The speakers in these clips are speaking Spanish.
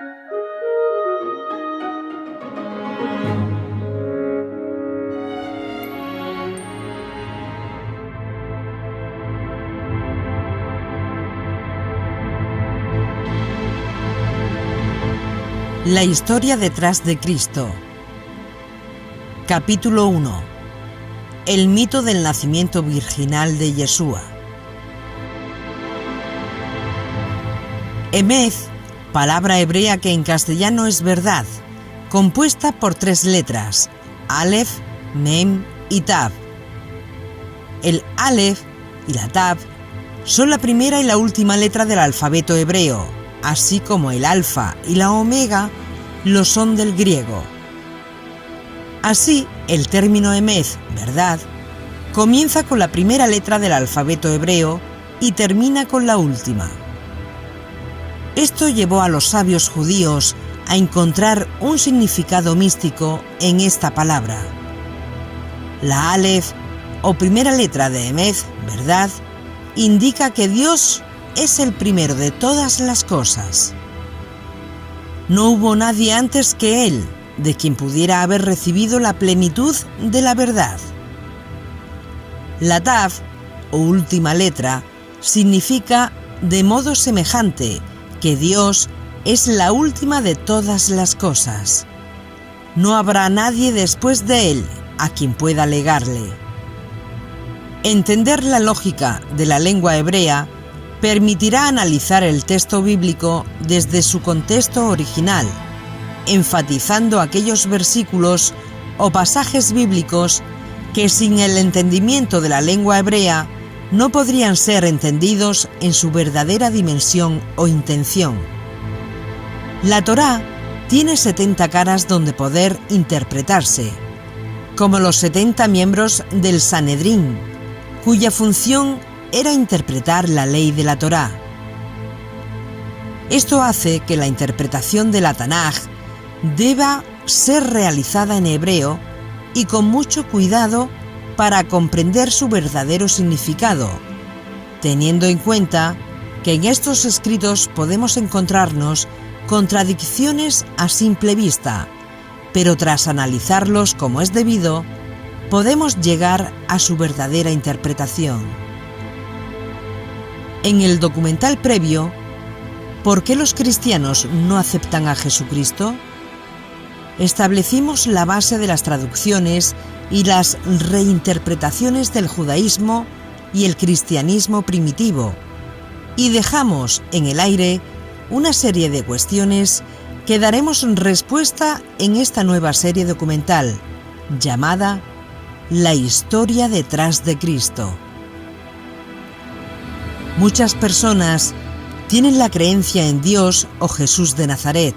La historia detrás de Cristo. Capítulo 1. El mito del nacimiento virginal de Yeshua. Emet, palabra hebrea que en castellano es verdad, compuesta por 3 letras, Aleph, Mem y Tav. El Aleph y la Tav son la primera y la última letra del alfabeto hebreo, así como el alfa y la omega lo son del griego. Así, el término Emet, verdad, comienza con la primera letra del alfabeto hebreo y termina con la última. Esto llevó a los sabios judíos a encontrar un significado místico en esta palabra. La Aleph, o primera letra de Emet, verdad, indica que Dios es el primero de todas las cosas. No hubo nadie antes que Él, de quien pudiera haber recibido la plenitud de la verdad. La Tav, o última letra, significa de modo semejante que Dios es la última de todas las cosas. No habrá nadie después de Él a quien pueda legarle. Entender la lógica de la lengua hebrea permitirá analizar el texto bíblico desde su contexto original, enfatizando aquellos versículos o pasajes bíblicos que sin el entendimiento de la lengua hebrea no podrían ser entendidos en su verdadera dimensión o intención. La Torá tiene 70 caras donde poder interpretarse, como los 70 miembros del Sanedrín, cuya función era interpretar la ley de la Torá. Esto hace que la interpretación de la Tanaj deba ser realizada en hebreo y con mucho cuidado para comprender su verdadero significado, teniendo en cuenta que en estos escritos podemos encontrarnos contradicciones a simple vista, pero tras analizarlos como es debido, podemos llegar a su verdadera interpretación. En el documental previo, ¿por qué los cristianos no aceptan a Jesucristo?, establecimos la base de las traducciones y las reinterpretaciones del judaísmo y el cristianismo primitivo, y dejamos en el aire una serie de cuestiones que daremos respuesta en esta nueva serie documental, llamada La historia detrás de Cristo. Muchas personas tienen la creencia en Dios o Jesús de Nazaret.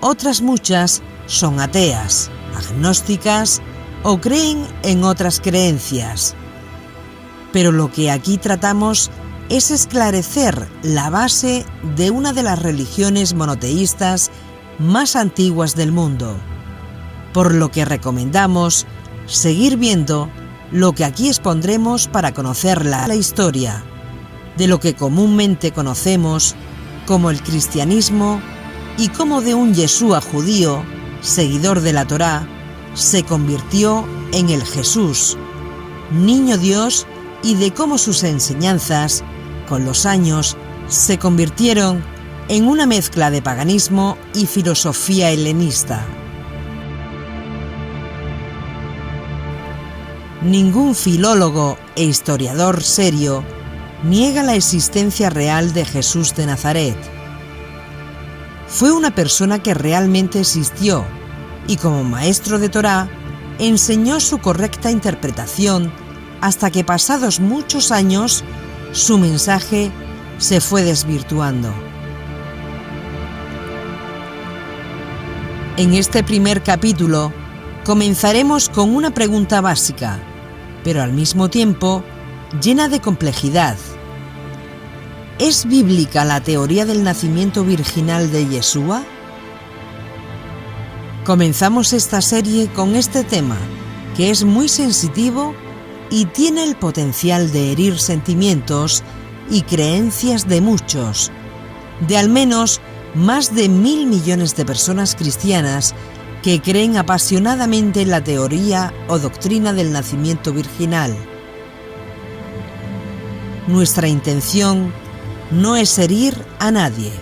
Otras muchas son ateas, agnósticas o creen en otras creencias. Pero lo que aquí tratamos es esclarecer la base de una de las religiones monoteístas más antiguas del mundo, por lo que recomendamos seguir viendo lo que aquí expondremos para conocer la historia de lo que comúnmente conocemos como el cristianismo y cómo de un Yeshua judío, seguidor de la Torá, se convirtió en el Jesús, niño Dios, y de cómo sus enseñanzas, con los años, se convirtieron en una mezcla de paganismo y filosofía helenista. Ningún filólogo e historiador serio niega la existencia real de Jesús de Nazaret. Fue una persona que realmente existió y como maestro de Torá enseñó su correcta interpretación hasta que pasados muchos años su mensaje se fue desvirtuando. En este primer capítulo comenzaremos con una pregunta básica, pero al mismo tiempo llena de complejidad. ¿Es bíblica la teoría del nacimiento virginal de Yeshua? Comenzamos esta serie con este tema, que es muy sensitivo y tiene el potencial de herir sentimientos y creencias de muchos, de al menos más de 1.000 millones de personas cristianas que creen apasionadamente en la teoría o doctrina del nacimiento virginal. Nuestra intención no es herir a nadie.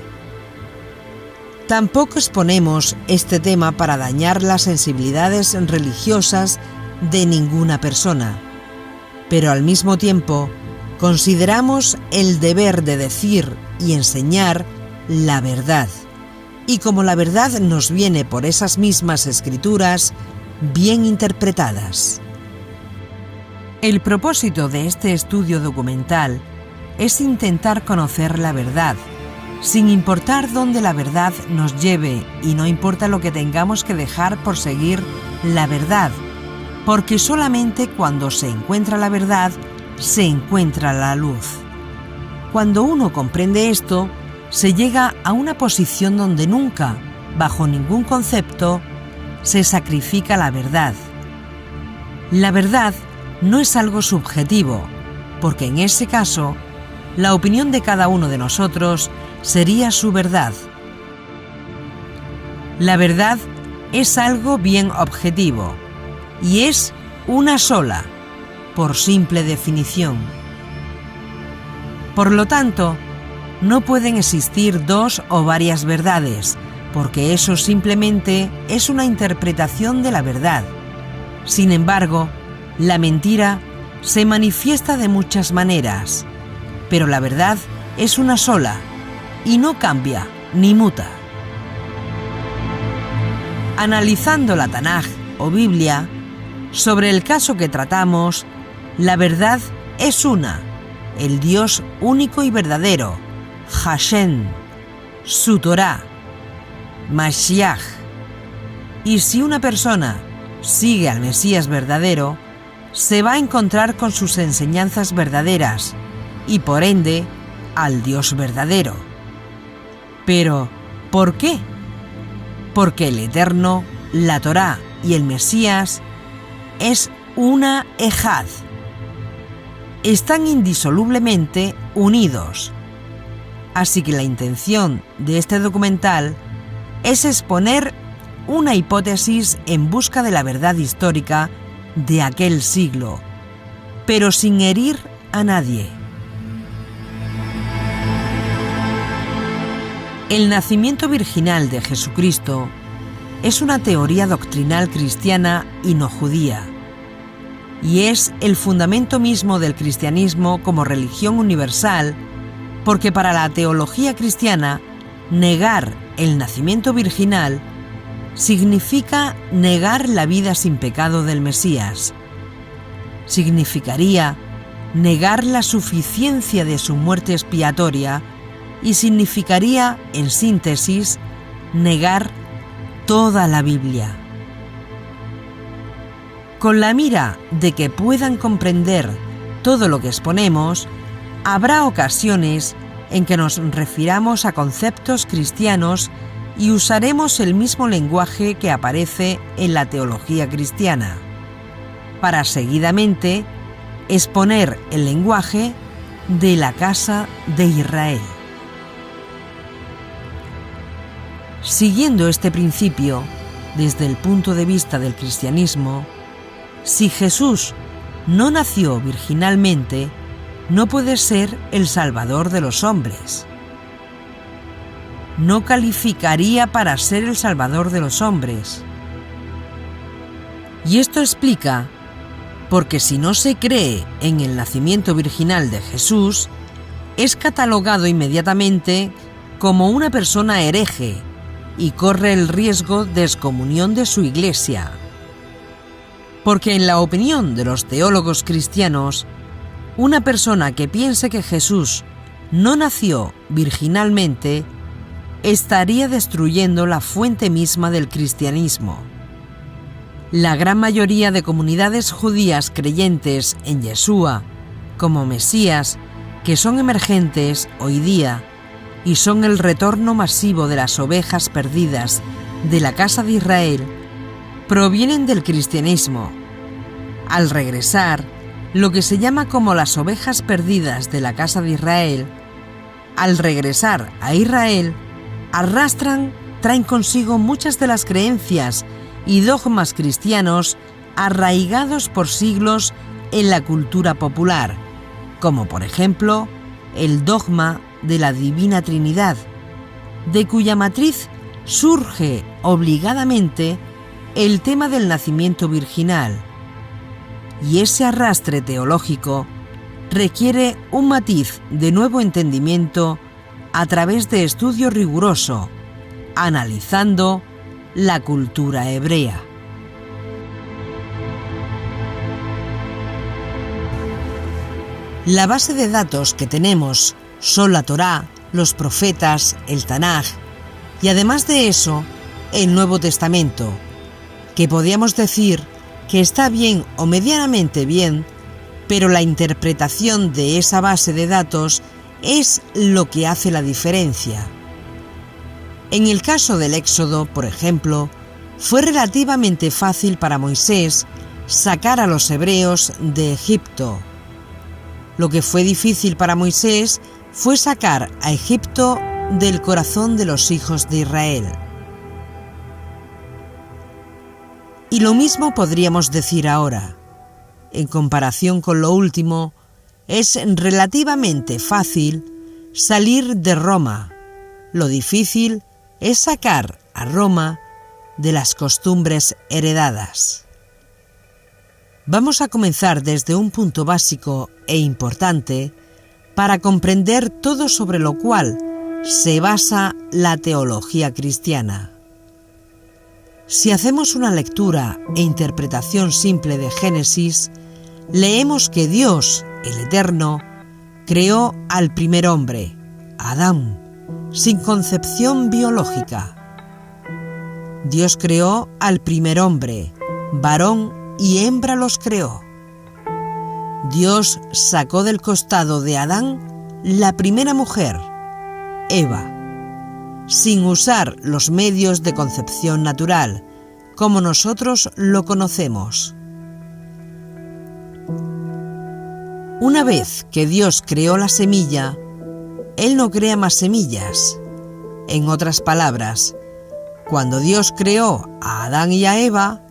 Tampoco exponemos este tema para dañar las sensibilidades religiosas de ninguna persona, pero al mismo tiempo consideramos el deber de decir y enseñar la verdad, y como la verdad nos viene por esas mismas escrituras bien interpretadas. El propósito de este estudio documental es intentar conocer la verdad, sin importar dónde la verdad nos lleve, y no importa lo que tengamos que dejar por seguir la verdad, porque solamente cuando se encuentra la verdad, se encuentra la luz. Cuando uno comprende esto, se llega a una posición donde nunca, bajo ningún concepto, se sacrifica la verdad. La verdad no es algo subjetivo, porque en ese caso, la opinión de cada uno de nosotros sería su verdad. La verdad es algo bien objetivo, y es una sola, por simple definición. Por lo tanto, no pueden existir dos o varias verdades, porque eso simplemente es una interpretación de la verdad. Sin embargo, la mentira se manifiesta de muchas maneras, pero la verdad es una sola y no cambia ni muta. Analizando la Tanaj o Biblia, sobre el caso que tratamos, la verdad es una, el Dios único y verdadero, Hashem, su Torá, Mashiach. Y si una persona sigue al Mesías verdadero, se va a encontrar con sus enseñanzas verdaderas y por ende al Dios verdadero. Pero, ¿por qué? Porque el Eterno, la Torá y el Mesías es una ejad. Están indisolublemente unidos. Así que la intención de este documental es exponer una hipótesis en busca de la verdad histórica de aquel siglo, pero sin herir a nadie. El nacimiento virginal de Jesucristo es una teoría doctrinal cristiana y no judía, y es el fundamento mismo del cristianismo como religión universal, porque para la teología cristiana, negar el nacimiento virginal significa negar la vida sin pecado del Mesías. Significaría negar la suficiencia de su muerte expiatoria y significaría, en síntesis, negar toda la Biblia. Con la mira de que puedan comprender todo lo que exponemos, habrá ocasiones en que nos refiramos a conceptos cristianos y usaremos el mismo lenguaje que aparece en la teología cristiana, para seguidamente exponer el lenguaje de la casa de Israel. Siguiendo este principio, desde el punto de vista del cristianismo, si Jesús no nació virginalmente, no puede ser el Salvador de los hombres. No calificaría para ser el Salvador de los hombres. Y esto explica porque si no se cree en el nacimiento virginal de Jesús, es catalogado inmediatamente como una persona hereje y corre el riesgo de excomunión de su iglesia. Porque en la opinión de los teólogos cristianos, una persona que piense que Jesús no nació virginalmente estaría destruyendo la fuente misma del cristianismo. La gran mayoría de comunidades judías creyentes en Yeshua como Mesías, que son emergentes hoy día y son el retorno masivo de las ovejas perdidas de la casa de Israel, provienen del cristianismo. Al regresar, lo que se llama como las ovejas perdidas de la casa de Israel, al regresar a Israel, traen consigo muchas de las creencias y dogmas cristianos arraigados por siglos en la cultura popular, como por ejemplo el dogma de la Divina Trinidad, de cuya matriz surge obligadamente el tema del nacimiento virginal. Y ese arrastre teológico requiere un matiz de nuevo entendimiento a través de estudio riguroso, analizando la cultura hebrea. La base de datos que tenemos son la Torá, los profetas, el Tanaj y además de eso, el Nuevo Testamento, que podríamos decir que está bien o medianamente bien, pero la interpretación de esa base de datos es lo que hace la diferencia. En el caso del Éxodo, por ejemplo, fue relativamente fácil para Moisés sacar a los hebreos de Egipto. Lo que fue difícil para Moisés fue sacar a Egipto del corazón de los hijos de Israel. Y lo mismo podríamos decir ahora. En comparación con lo último, es relativamente fácil salir de Roma. Lo difícil es sacar a Roma de las costumbres heredadas. Vamos a comenzar desde un punto básico e importante para comprender todo sobre lo cual se basa la teología cristiana. Si hacemos una lectura e interpretación simple de Génesis, leemos que Dios, el Eterno, creó al primer hombre, Adán, sin concepción biológica. Dios creó al primer hombre, varón y hembra los creó. Dios sacó del costado de Adán la primera mujer, Eva, sin usar los medios de concepción natural, como nosotros lo conocemos. Una vez que Dios creó la semilla, Él no crea más semillas. En otras palabras, cuando Dios creó a Adán y a Eva,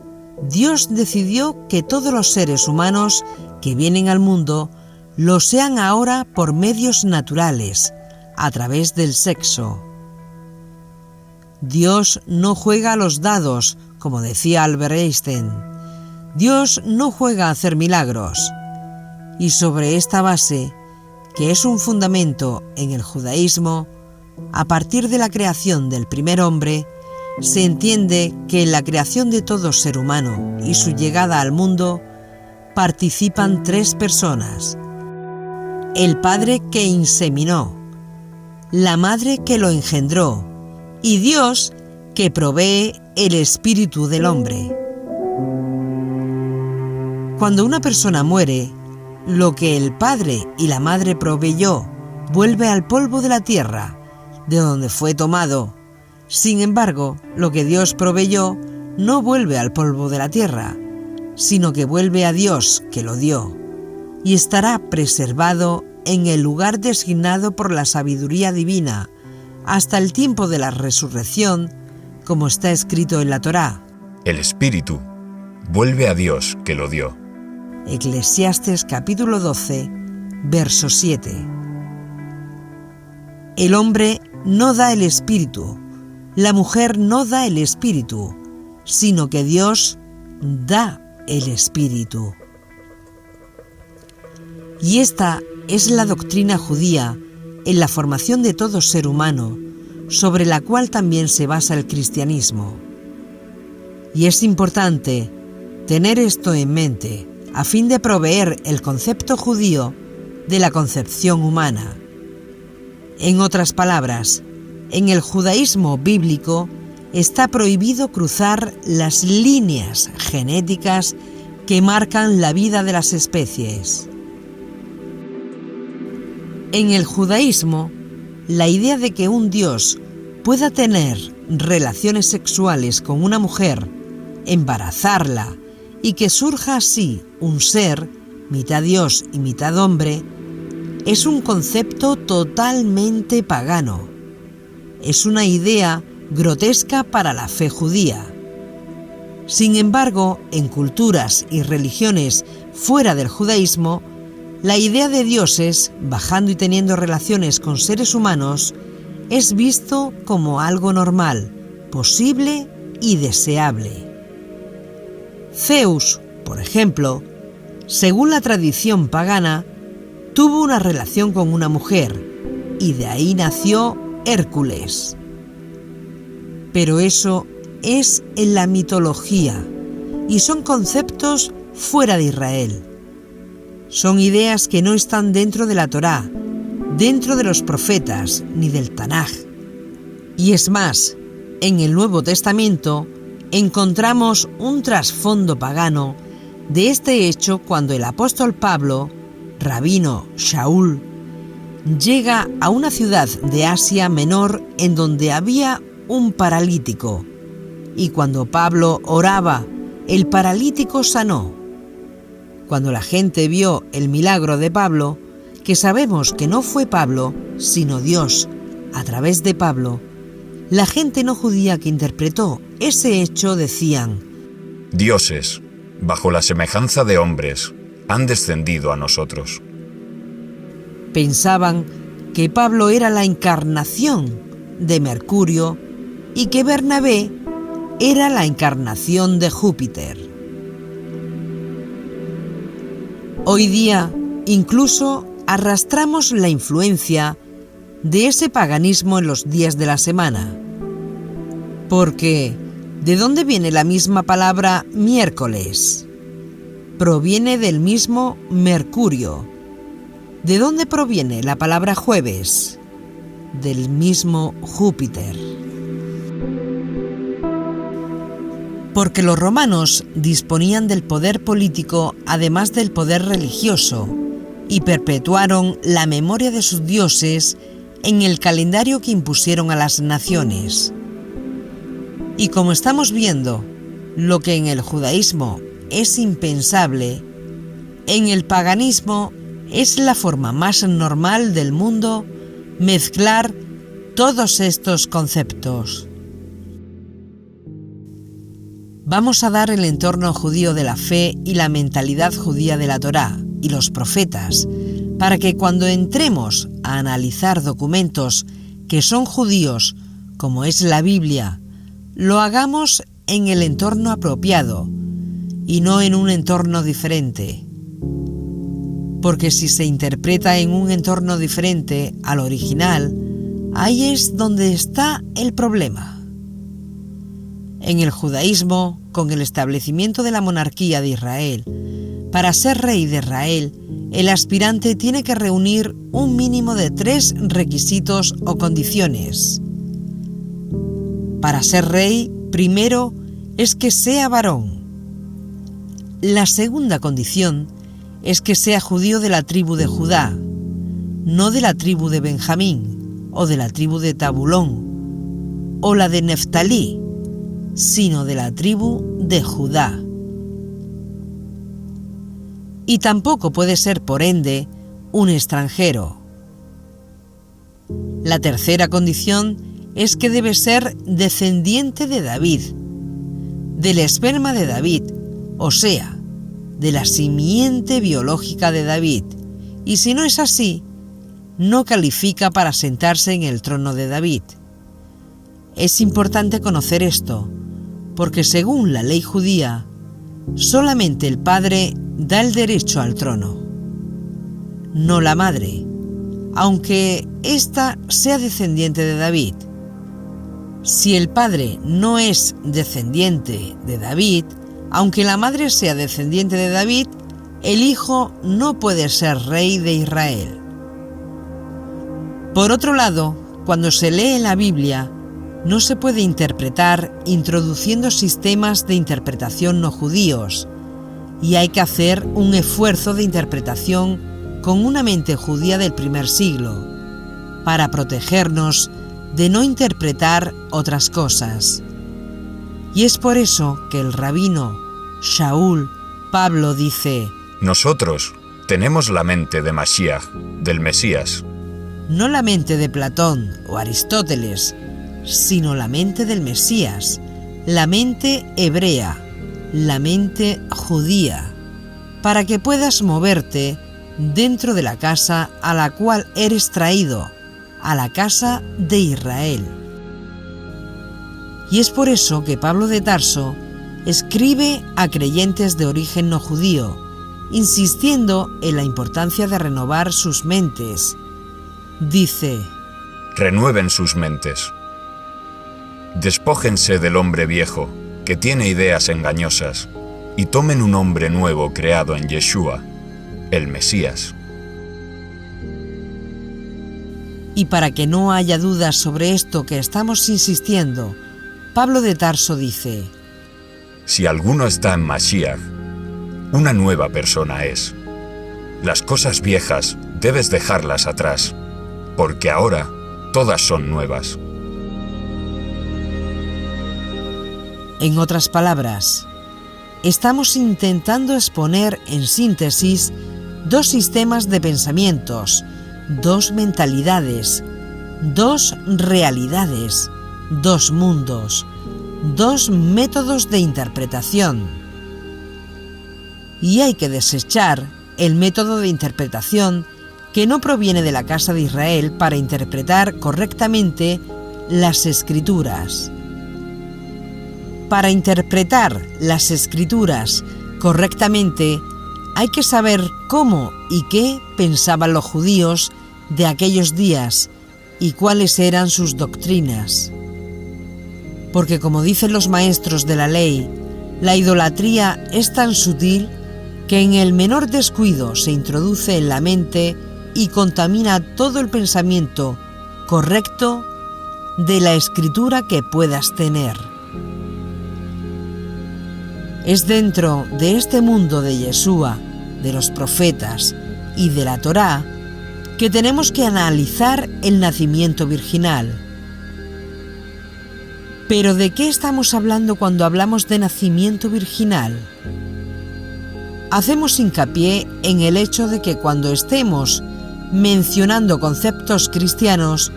Dios decidió que todos los seres humanos que vienen al mundo lo sean ahora por medios naturales, a través del sexo. Dios no juega a los dados, como decía Albert Einstein. Dios no juega a hacer milagros. Y sobre esta base, que es un fundamento en el judaísmo, a partir de la creación del primer hombre, se entiende que en la creación de todo ser humano y su llegada al mundo participan tres personas: el padre que inseminó, la madre que lo engendró y Dios que provee el espíritu del hombre. Cuando una persona muere, lo que el padre y la madre proveyó vuelve al polvo de la tierra, de donde fue tomado. Sin embargo, lo que Dios proveyó no vuelve al polvo de la tierra, sino que vuelve a Dios que lo dio, y estará preservado en el lugar designado por la sabiduría divina, hasta el tiempo de la resurrección, como está escrito en la Torá. El espíritu vuelve a Dios que lo dio. Eclesiastes capítulo 12, verso 7. El hombre no da el espíritu, la mujer no da el espíritu, sino que Dios da el espíritu. Y esta es la doctrina judía en la formación de todo ser humano, sobre la cual también se basa el cristianismo. Y es importante tener esto en mente a fin de proveer el concepto judío de la concepción humana. En otras palabras, en el judaísmo bíblico está prohibido cruzar las líneas genéticas que marcan la vida de las especies. En el judaísmo, la idea de que un dios pueda tener relaciones sexuales con una mujer, embarazarla y que surja así un ser, mitad dios y mitad hombre, es un concepto totalmente pagano. es una idea grotesca para la fe judía. Sin embargo, en culturas y religiones fuera del judaísmo, la idea de dioses bajando y teniendo relaciones con seres humanos es visto como algo normal, posible y deseable. Zeus, por ejemplo, según la tradición pagana, tuvo una relación con una mujer y de ahí nació Hércules. Pero eso es en la mitología y son conceptos fuera de Israel. Son ideas que no están dentro de la Torá, dentro de los profetas ni del Tanaj. Y es más, en el Nuevo Testamento encontramos un trasfondo pagano de este hecho cuando el apóstol Pablo, rabino Shaul, llega a una ciudad de Asia Menor en donde había un paralítico. Y cuando Pablo oraba, el paralítico sanó. Cuando la gente vio el milagro de Pablo, que sabemos que no fue Pablo, sino Dios, a través de Pablo, la gente no judía que interpretó ese hecho decían: dioses, bajo la semejanza de hombres, han descendido a nosotros. Pensaban que Pablo era la encarnación de Mercurio y que Bernabé era la encarnación de Júpiter. Hoy día, incluso arrastramos la influencia de ese paganismo en los días de la semana. Porque, ¿de dónde viene la misma palabra miércoles? Proviene del mismo Mercurio. ¿De dónde proviene la palabra jueves? Del mismo Júpiter. Porque los romanos disponían del poder político además del poder religioso y perpetuaron la memoria de sus dioses en el calendario que impusieron a las naciones. Y como estamos viendo, lo que en el judaísmo es impensable, en el paganismo es la forma más normal del mundo mezclar todos estos conceptos. Vamos a dar el entorno judío de la fe y la mentalidad judía de la Torá y los profetas, para que cuando entremos a analizar documentos que son judíos, como es la Biblia, lo hagamos en el entorno apropiado y no en un entorno diferente. Porque si se interpreta en un entorno diferente al original, ahí es donde está el problema. En el judaísmo, con el establecimiento de la monarquía de Israel, para ser rey de Israel, el aspirante tiene que reunir un mínimo de 3 requisitos o condiciones. Para ser rey, primero es que sea varón. La segunda condición es que sea judío de la tribu de Judá, no de la tribu de Benjamín, o de la tribu de Tabulón, o la de Neftalí, sino de la tribu de Judá. Y tampoco puede ser, por ende, un extranjero. La tercera condición es que debe ser descendiente de David, del esperma de David, o sea, de la simiente biológica de David, y si no es así, no califica para sentarse en el trono de David. Es importante conocer esto, porque según la ley judía, solamente el padre da el derecho al trono, no la madre, aunque ésta sea descendiente de David. Si el padre no es descendiente de David, aunque la madre sea descendiente de David, el hijo no puede ser rey de Israel. Por otro lado, cuando se lee la Biblia, no se puede interpretar introduciendo sistemas de interpretación no judíos, y hay que hacer un esfuerzo de interpretación con una mente judía del primer siglo, para protegernos de no interpretar otras cosas. Y es por eso que el rabino Shaul Pablo dice: nosotros tenemos la mente de Mashiach, del Mesías. No la mente de Platón o Aristóteles, sino la mente del Mesías, la mente hebrea, la mente judía, para que puedas moverte dentro de la casa a la cual eres traído, a la casa de Israel. Y es por eso que Pablo de Tarso escribe a creyentes de origen no judío, insistiendo en la importancia de renovar sus mentes. Dice: renueven sus mentes. Despójense del hombre viejo, que tiene ideas engañosas, y tomen un hombre nuevo creado en Yeshua, el Mesías. Y para que no haya dudas sobre esto que estamos insistiendo, Pablo de Tarso dice: si alguno está en Mashiach, una nueva persona es. Las cosas viejas debes dejarlas atrás, porque ahora todas son nuevas. En otras palabras, estamos intentando exponer en síntesis dos sistemas de pensamientos, dos mentalidades, dos realidades, dos mundos, dos métodos de interpretación. Y hay que desechar el método de interpretación que no proviene de la casa de Israel para interpretar correctamente las Escrituras. Para interpretar las Escrituras correctamente, hay que saber cómo y qué pensaban los judíos de aquellos días y cuáles eran sus doctrinas. Porque, como dicen los maestros de la ley, la idolatría es tan sutil que en el menor descuido se introduce en la mente y contamina todo el pensamiento correcto de la Escritura que puedas tener. Es dentro de este mundo de Yeshua, de los profetas y de la Torá que tenemos que analizar el nacimiento virginal. ¿Pero de qué estamos hablando cuando hablamos de nacimiento virginal? Hacemos hincapié en el hecho de que cuando estemos mencionando conceptos cristianos,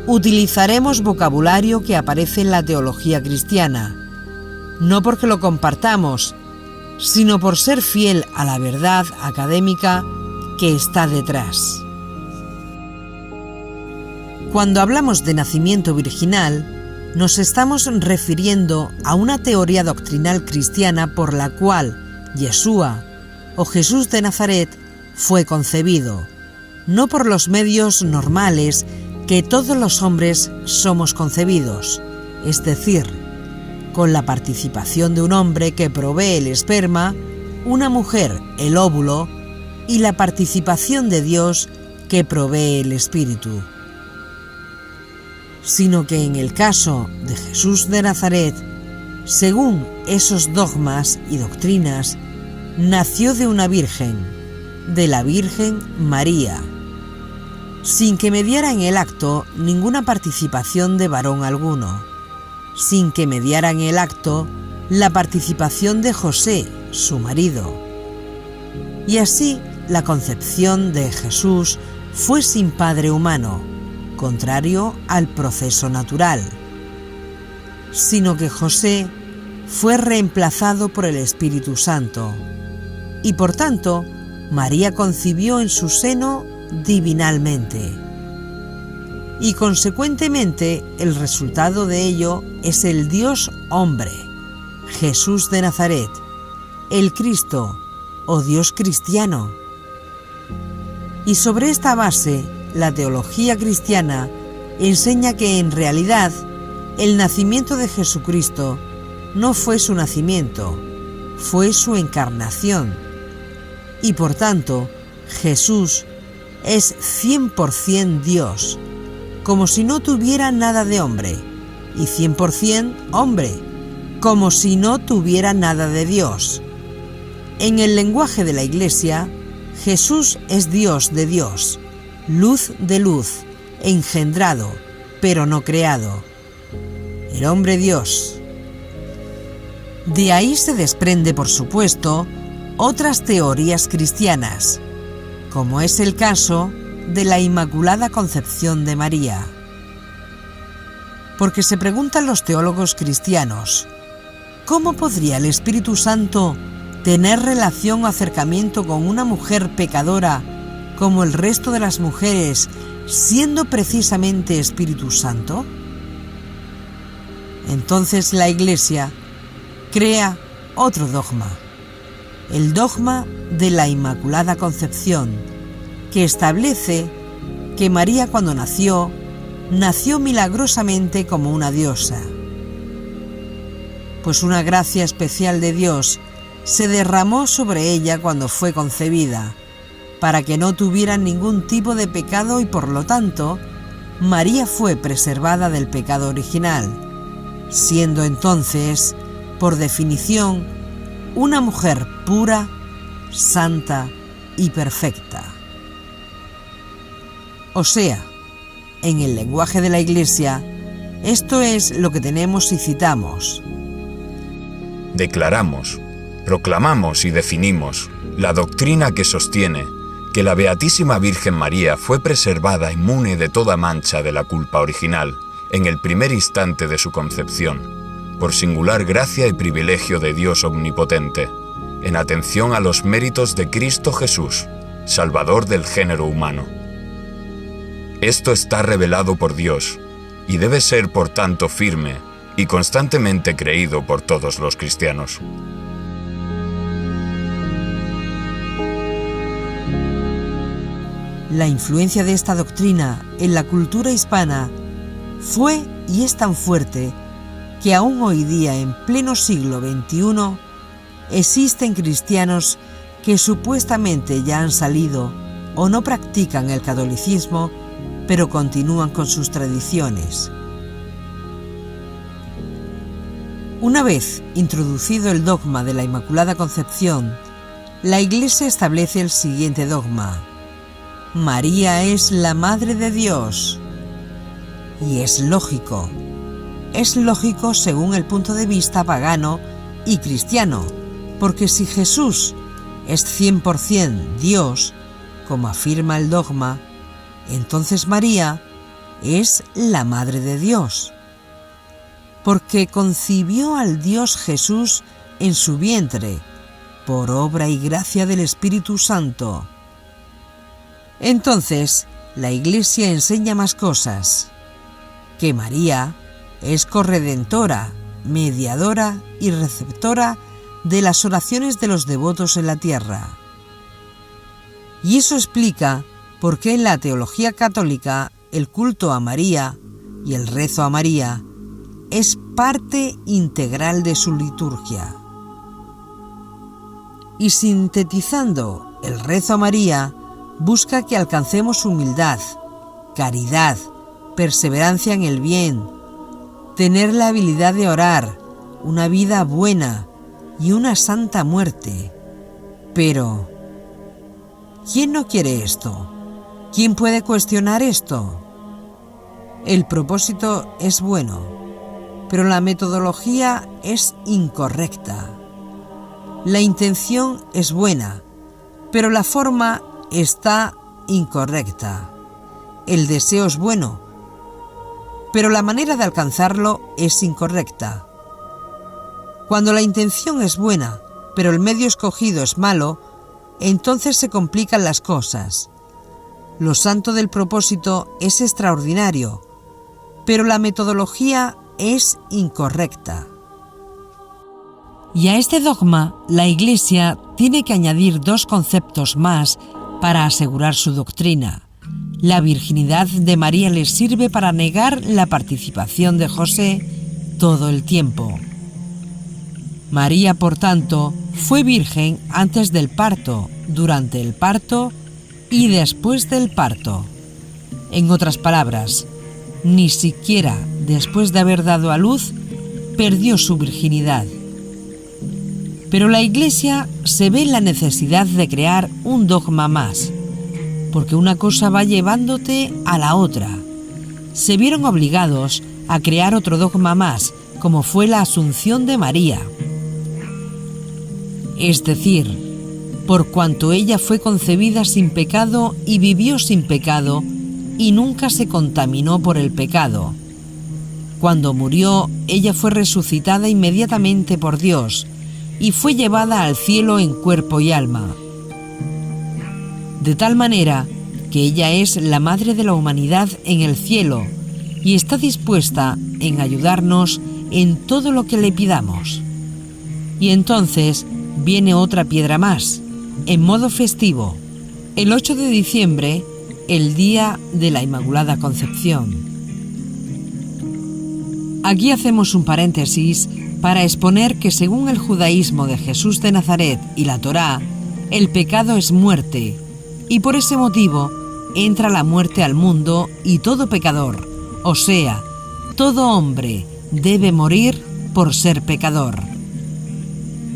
utilizaremos vocabulario que aparece en la teología cristiana, no porque lo compartamos, sino por ser fiel a la verdad académica que está detrás. Cuando hablamos de nacimiento virginal, nos estamos refiriendo a una teoría doctrinal cristiana por la cual Yeshua, o Jesús de Nazaret, fue concebido, no por los medios normales que todos los hombres somos concebidos, es decir, con la participación de un hombre que provee el esperma, una mujer el óvulo y la participación de Dios que provee el espíritu. Sino que en el caso de Jesús de Nazaret, según esos dogmas y doctrinas, nació de una virgen, de la Virgen María, sin que mediara en el acto ninguna participación de varón alguno, sin que mediara en el acto la participación de José, su marido. Y así la concepción de Jesús fue sin padre humano, contrario al proceso natural, sino que José fue reemplazado por el Espíritu Santo, y por tanto María concibió en su seno divinalmente. Y consecuentemente el resultado de ello es el Dios hombre, Jesús de Nazaret, el Cristo o Dios cristiano. Y sobre esta base, la teología cristiana enseña que en realidad el nacimiento de Jesucristo no fue su nacimiento, fue su encarnación. Y por tanto, Jesús es 100% Dios, como si no tuviera nada de hombre, y 100% hombre, como si no tuviera nada de Dios. En el lenguaje de la Iglesia, Jesús es Dios de Dios, luz de luz, engendrado, pero no creado. El hombre Dios. De ahí se desprende, por supuesto, otras teorías cristianas, como es el caso de la Inmaculada Concepción de María. porque se preguntan los teólogos cristianos, ¿cómo podría el Espíritu Santo tener relación o acercamiento con una mujer pecadora como el resto de las mujeres, siendo precisamente Espíritu Santo? Entonces la Iglesia crea otro dogma, el dogma de la Inmaculada Concepción, que establece que María cuando nació milagrosamente como una diosa, pues una gracia especial de Dios se derramó sobre ella cuando fue concebida, para que no tuviera ningún tipo de pecado y por lo tanto, María fue preservada del pecado original, siendo entonces, por definición, una mujer pura, santa y perfecta. O sea, en el lenguaje de la Iglesia, esto es lo que tenemos y citamos. Declaramos, proclamamos y definimos la doctrina que sostiene que la Beatísima Virgen María fue preservada inmune de toda mancha de la culpa original en el primer instante de su concepción, por singular gracia y privilegio de Dios Omnipotente, en atención a los méritos de Cristo Jesús, Salvador del género humano. Esto está revelado por Dios y debe ser por tanto firme y constantemente creído por todos los cristianos. La influencia de esta doctrina en la cultura hispana fue y es tan fuerte que aún hoy día, en pleno siglo XXI, existen cristianos que supuestamente ya han salido o no practican el catolicismo, pero continúan con sus tradiciones. Una vez introducido el dogma de la Inmaculada Concepción, la Iglesia establece el siguiente dogma: María es la Madre de Dios. Y es lógico según el punto de vista pagano y cristiano, porque si Jesús es 100% Dios, como afirma el dogma, entonces María es la Madre de Dios, porque concibió al Dios Jesús en su vientre, por obra y gracia del Espíritu Santo. Entonces, la Iglesia enseña más cosas, que María es corredentora, mediadora y receptora de las oraciones de los devotos en la tierra. Y eso explica por qué en la teología católica el culto a María y el rezo a María es parte integral de su liturgia. Y sintetizando, el rezo a María busca que alcancemos humildad, caridad, perseverancia en el bien, tener la habilidad de orar, una vida buena y una santa muerte. Pero, ¿quién no quiere esto? ¿Quién puede cuestionar esto? El propósito es bueno, pero la metodología es incorrecta. La intención es buena, pero la forma está incorrecta. El deseo es bueno, pero la manera de alcanzarlo es incorrecta. Cuando la intención es buena, pero el medio escogido es malo, entonces se complican las cosas. Lo santo del propósito es extraordinario, pero la metodología es incorrecta. Y a este dogma, la Iglesia tiene que añadir dos conceptos más para asegurar su doctrina. La virginidad de María les sirve para negar la participación de José todo el tiempo. María, por tanto, fue virgen antes del parto, durante el parto y después del parto. En otras palabras, ni siquiera después de haber dado a luz, perdió su virginidad. Pero la Iglesia se ve en la necesidad de crear un dogma más, porque una cosa va llevándote a la otra. Se vieron obligados a crear otro dogma más, como fue la Asunción de María. Es decir, por cuanto ella fue concebida sin pecado y vivió sin pecado, y nunca se contaminó por el pecado. Cuando murió, ella fue resucitada inmediatamente por Dios y fue llevada al cielo en cuerpo y alma. De tal manera que ella es la madre de la humanidad en el cielo y está dispuesta en ayudarnos en todo lo que le pidamos. Y entonces viene otra piedra más, en modo festivo, el 8 de diciembre, el día de la Inmaculada Concepción. Aquí hacemos un paréntesis para exponer que según el judaísmo de Jesús de Nazaret y la Torá, el pecado es muerte, y por ese motivo entra la muerte al mundo y todo pecador, o sea, todo hombre debe morir por ser pecador.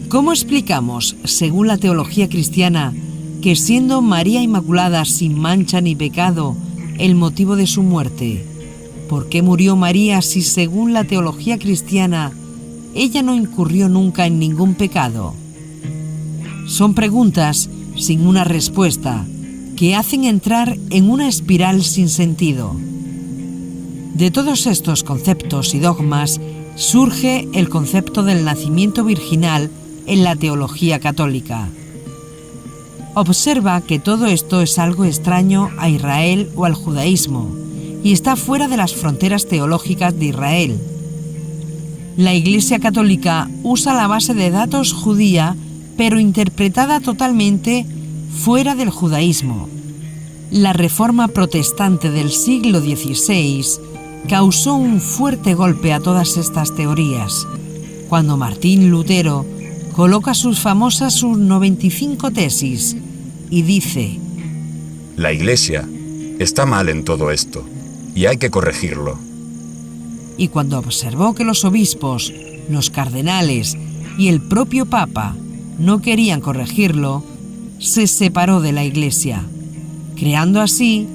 ¿Cómo explicamos, según la teología cristiana, que siendo María Inmaculada sin mancha ni pecado el motivo de su muerte? ¿Por qué murió María si, según la teología cristiana, ella no incurrió nunca en ningún pecado? Son preguntas sin una respuesta que hacen entrar en una espiral sin sentido. De todos estos conceptos y dogmas surge el concepto del nacimiento virginal en la teología católica. Observa que todo esto es algo extraño a Israel o al judaísmo y está fuera de las fronteras teológicas de Israel. La Iglesia Católica usa la base de datos judía, pero interpretada totalmente fuera del judaísmo. La Reforma Protestante del siglo XVI causó un fuerte golpe a todas estas teorías, cuando Martín Lutero coloca sus famosas 95 tesis y dice: La Iglesia está mal en todo esto y hay que corregirlo. Y cuando observó que los obispos, los cardenales y el propio Papa no querían corregirlo, se separó de la Iglesia, creando así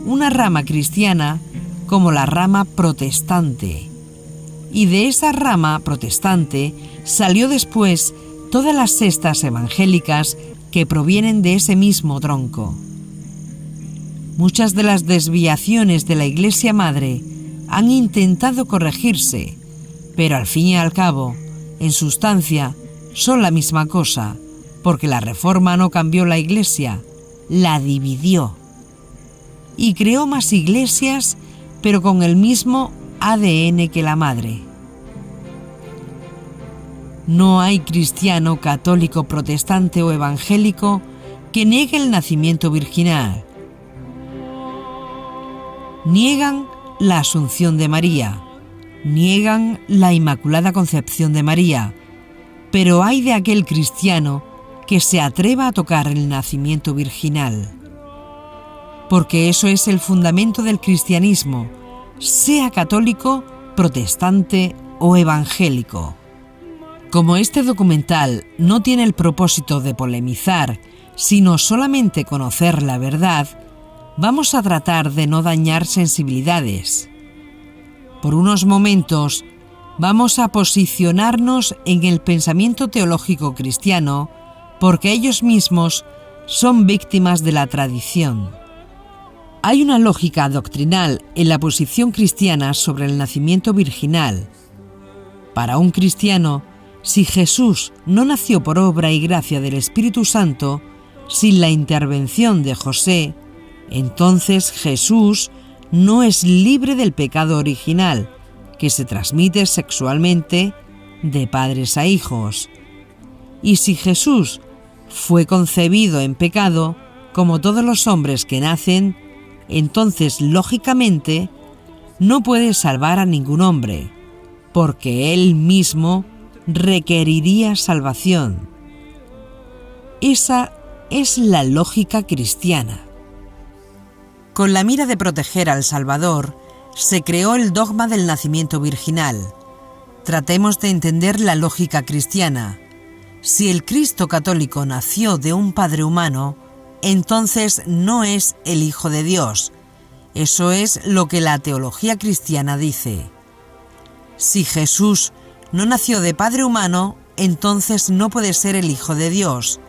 una rama cristiana como la rama protestante. Y de esa rama protestante salió después todas las sectas evangélicas que provienen de ese mismo tronco. Muchas de las desviaciones de la Iglesia Madre han intentado corregirse, pero al fin y al cabo, en sustancia, son la misma cosa, porque la Reforma no cambió la Iglesia, la dividió. Y creó más iglesias, pero con el mismo ADN que la Madre. No hay cristiano, católico, protestante o evangélico que niegue el nacimiento virginal. Niegan la Asunción de María, niegan la Inmaculada Concepción de María, pero hay de aquel cristiano que se atreva a tocar el nacimiento virginal. Porque eso es el fundamento del cristianismo, sea católico, protestante o evangélico. Como este documental no tiene el propósito de polemizar, sino solamente conocer la verdad, vamos a tratar de no dañar sensibilidades. Por unos momentos, vamos a posicionarnos en el pensamiento teológico cristiano, porque ellos mismos son víctimas de la tradición. Hay una lógica doctrinal en la posición cristiana sobre el nacimiento virginal. Para un cristiano, si Jesús no nació por obra y gracia del Espíritu Santo, sin la intervención de José, entonces Jesús no es libre del pecado original, que se transmite sexualmente de padres a hijos. Y si Jesús fue concebido en pecado, como todos los hombres que nacen, entonces, lógicamente, no puede salvar a ningún hombre, porque él mismo requeriría salvación. Esa es la lógica cristiana. Con la mira de proteger al Salvador, se creó el dogma del nacimiento virginal. Tratemos de entender la lógica cristiana. Si el Cristo católico nació de un padre humano, entonces no es el Hijo de Dios. Eso es lo que la teología cristiana dice. Si Jesús no nació de padre humano, entonces no puede ser el Hijo de Dios.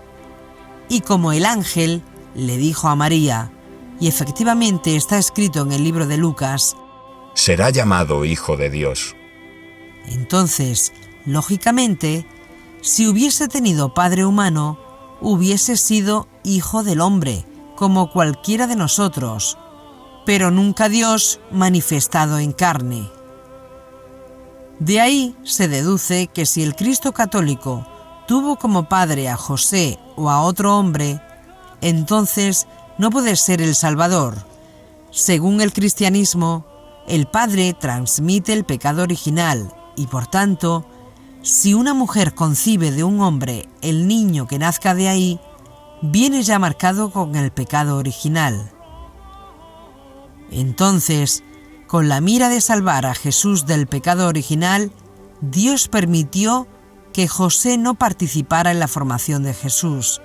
Y como el ángel le dijo a María, y efectivamente está escrito en el libro de Lucas, será llamado Hijo de Dios. Entonces, lógicamente, si hubiese tenido padre humano, hubiese sido hijo del hombre, como cualquiera de nosotros, pero nunca Dios manifestado en carne. De ahí se deduce que si el Cristo católico tuvo como padre a José o a otro hombre, entonces no puede ser el Salvador. Según el cristianismo, el padre transmite el pecado original y, por tanto, si una mujer concibe de un hombre el niño que nazca de ahí, viene ya marcado con el pecado original. Entonces, con la mira de salvar a Jesús del pecado original, Dios permitió que José no participara en la formación de Jesús,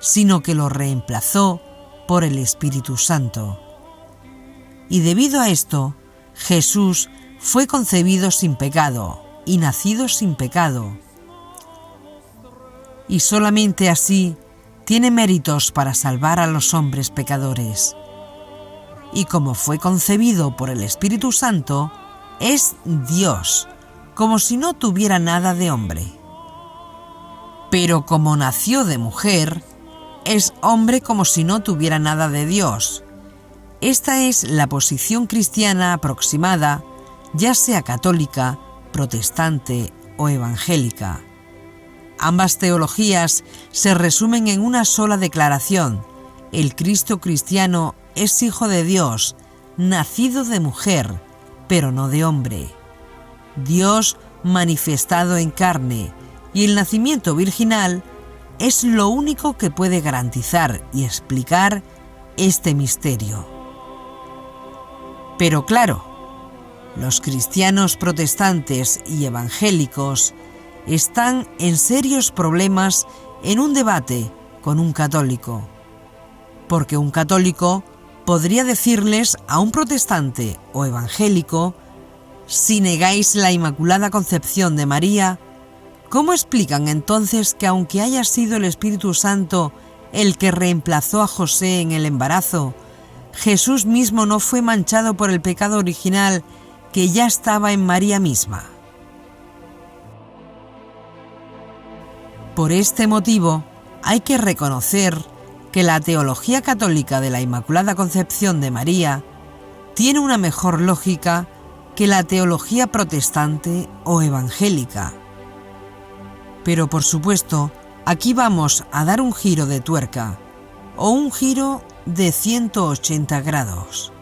sino que lo reemplazó por el Espíritu Santo. Y debido a esto, Jesús fue concebido sin pecado y nacido sin pecado. Y solamente así tiene méritos para salvar a los hombres pecadores. Y como fue concebido por el Espíritu Santo, es Dios, como si no tuviera nada de hombre. Pero como nació de mujer, es hombre como si no tuviera nada de Dios. Esta es la posición cristiana aproximada, ya sea católica, protestante o evangélica. Ambas teologías se resumen en una sola declaración: el Cristo cristiano es hijo de Dios, nacido de mujer, pero no de hombre. Dios manifestado en carne, y el nacimiento virginal es lo único que puede garantizar y explicar este misterio. Pero claro, los cristianos protestantes y evangélicos están en serios problemas en un debate con un católico, porque un católico podría decirles a un protestante o evangélico: si negáis la Inmaculada Concepción de María, ¿cómo explican entonces que aunque haya sido el Espíritu Santo el que reemplazó a José en el embarazo, Jesús mismo no fue manchado por el pecado original que ya estaba en María misma? Por este motivo, hay que reconocer que la teología católica de la Inmaculada Concepción de María tiene una mejor lógica que la teología protestante o evangélica. Pero por supuesto, aquí vamos a dar un giro de tuerca, o un giro de 180 grados.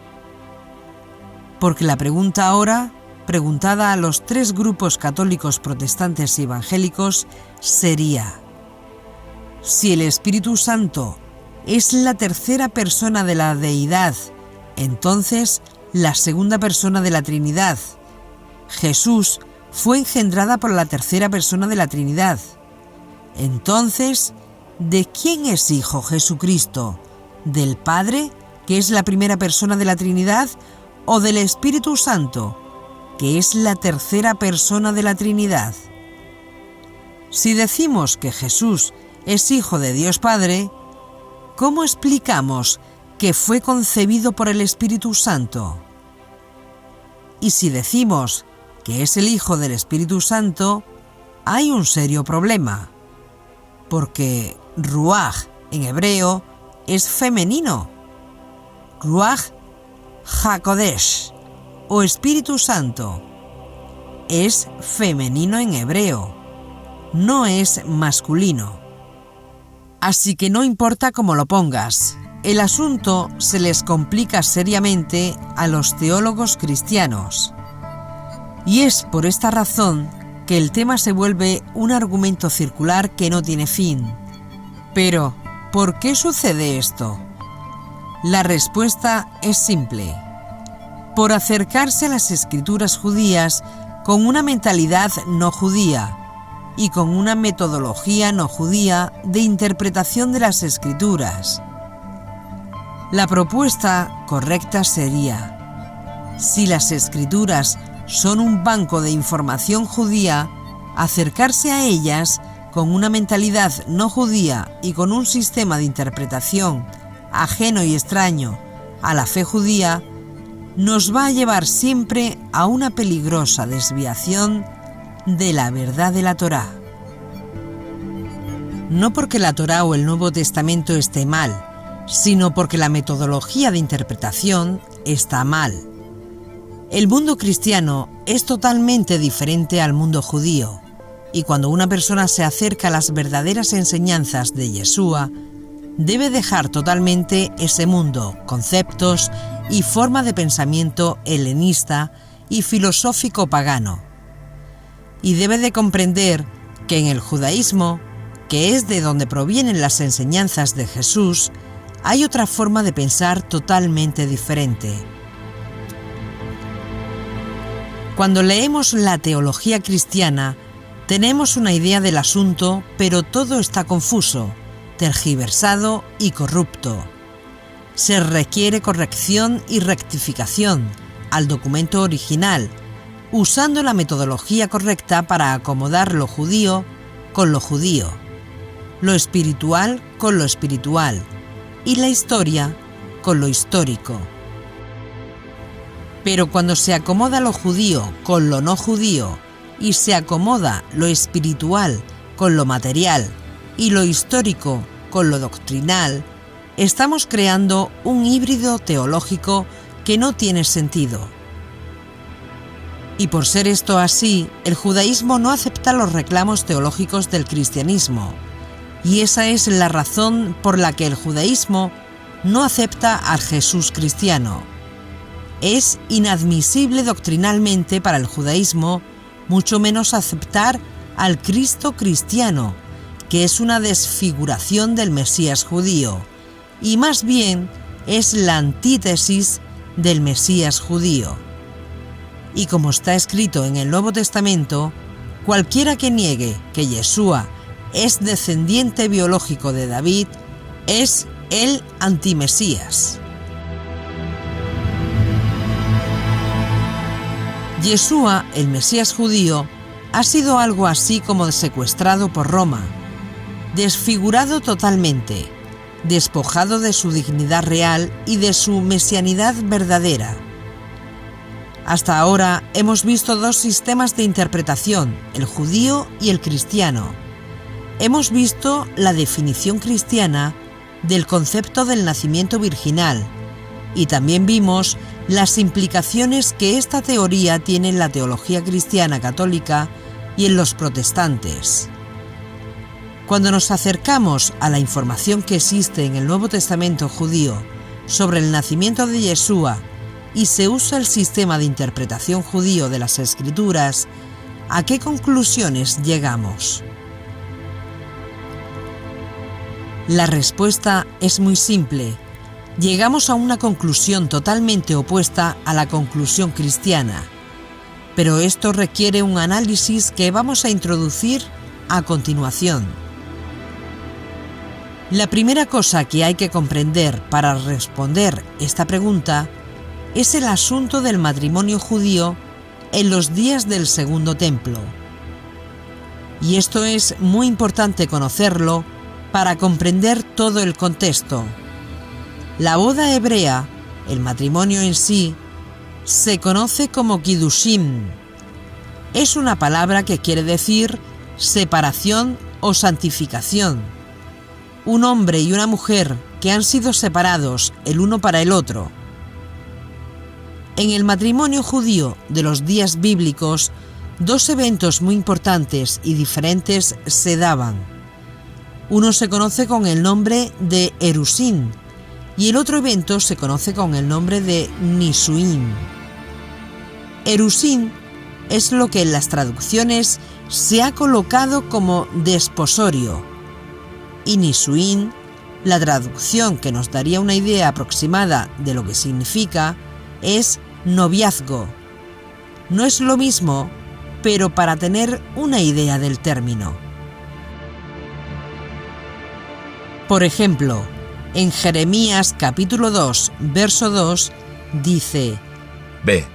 Porque la pregunta ahora, preguntada a los tres grupos católicos, protestantes y evangélicos, sería: si el Espíritu Santo es la tercera persona de la deidad, entonces la segunda persona de la Trinidad. Jesús fue engendrada por la tercera persona de la Trinidad. Entonces, ¿de quién es hijo Jesucristo? ¿Del Padre, que es la primera persona de la Trinidad, o del Espíritu Santo, que es la tercera persona de la Trinidad? Si decimos que Jesús es hijo de Dios Padre, ¿cómo explicamos que fue concebido por el Espíritu Santo? Y si decimos que es el Hijo del Espíritu Santo, hay un serio problema, porque Ruach en hebreo es femenino. Ruach HaKodesh, o Espíritu Santo, es femenino en hebreo, no es masculino. Así que no importa cómo lo pongas, el asunto se les complica seriamente a los teólogos cristianos. Y es por esta razón que el tema se vuelve un argumento circular que no tiene fin. Pero, ¿por qué sucede esto? La respuesta es simple: por acercarse a las escrituras judías con una mentalidad no judía y con una metodología no judía de interpretación de las escrituras. La propuesta correcta sería: si las escrituras son un banco de información judía, acercarse a ellas con una mentalidad no judía y con un sistema de interpretación ajeno y extraño a la fe judía nos va a llevar siempre a una peligrosa desviación de la verdad de la Torá. No porque la Torá o el Nuevo Testamento esté mal, sino porque la metodología de interpretación está mal. El mundo cristiano es totalmente diferente al mundo judío, y cuando una persona se acerca a las verdaderas enseñanzas de Yeshua, debe dejar totalmente ese mundo, conceptos y forma de pensamiento helenista y filosófico pagano. Y debe de comprender que en el judaísmo, que es de donde provienen las enseñanzas de Jesús, hay otra forma de pensar totalmente diferente. Cuando leemos la teología cristiana, tenemos una idea del asunto, pero todo está confuso, tergiversado y corrupto. Se requiere corrección y rectificación al documento original, usando la metodología correcta para acomodar lo judío con lo judío, lo espiritual con lo espiritual y la historia con lo histórico. Pero cuando se acomoda lo judío con lo no judío y se acomoda lo espiritual con lo material y lo histórico con lo doctrinal, estamos creando un híbrido teológico que no tiene sentido. Y por ser esto así, el judaísmo no acepta los reclamos teológicos del cristianismo, y esa es la razón por la que el judaísmo no acepta al Jesús cristiano. Es inadmisible doctrinalmente para el judaísmo, mucho menos aceptar al Cristo cristiano, que es una desfiguración del Mesías judío, y más bien es la antítesis del Mesías judío. Y como está escrito en el Nuevo Testamento, cualquiera que niegue que Yeshua es descendiente biológico de David es el antimesías. Yeshua, el Mesías judío, ha sido algo así como secuestrado por Roma, desfigurado totalmente, despojado de su dignidad real y de su mesianidad verdadera. Hasta ahora hemos visto dos sistemas de interpretación, el judío y el cristiano. Hemos visto la definición cristiana del concepto del nacimiento virginal y también vimos las implicaciones que esta teoría tiene en la teología cristiana católica y en los protestantes. Cuando nos acercamos a la información que existe en el Nuevo Testamento judío sobre el nacimiento de Yeshua y se usa el sistema de interpretación judío de las Escrituras, ¿a qué conclusiones llegamos? La respuesta es muy simple. Llegamos a una conclusión totalmente opuesta a la conclusión cristiana, pero esto requiere un análisis que vamos a introducir a continuación. La primera cosa que hay que comprender para responder esta pregunta es el asunto del matrimonio judío en los días del Segundo Templo. Y esto es muy importante conocerlo para comprender todo el contexto. La boda hebrea, el matrimonio en sí, se conoce como Kiddushim. Es una palabra que quiere decir separación o santificación. Un hombre y una mujer que han sido separados el uno para el otro. En el matrimonio judío de los días bíblicos, dos eventos muy importantes y diferentes se daban. Uno se conoce con el nombre de Erusín y el otro evento se conoce con el nombre de Nisuín. Erusín es lo que en las traducciones se ha colocado como desposorio, y Nisuín, la traducción que nos daría una idea aproximada de lo que significa, es noviazgo. No es lo mismo, pero para tener una idea del término. Por ejemplo, en Jeremías capítulo 2, verso 2, dice: Ve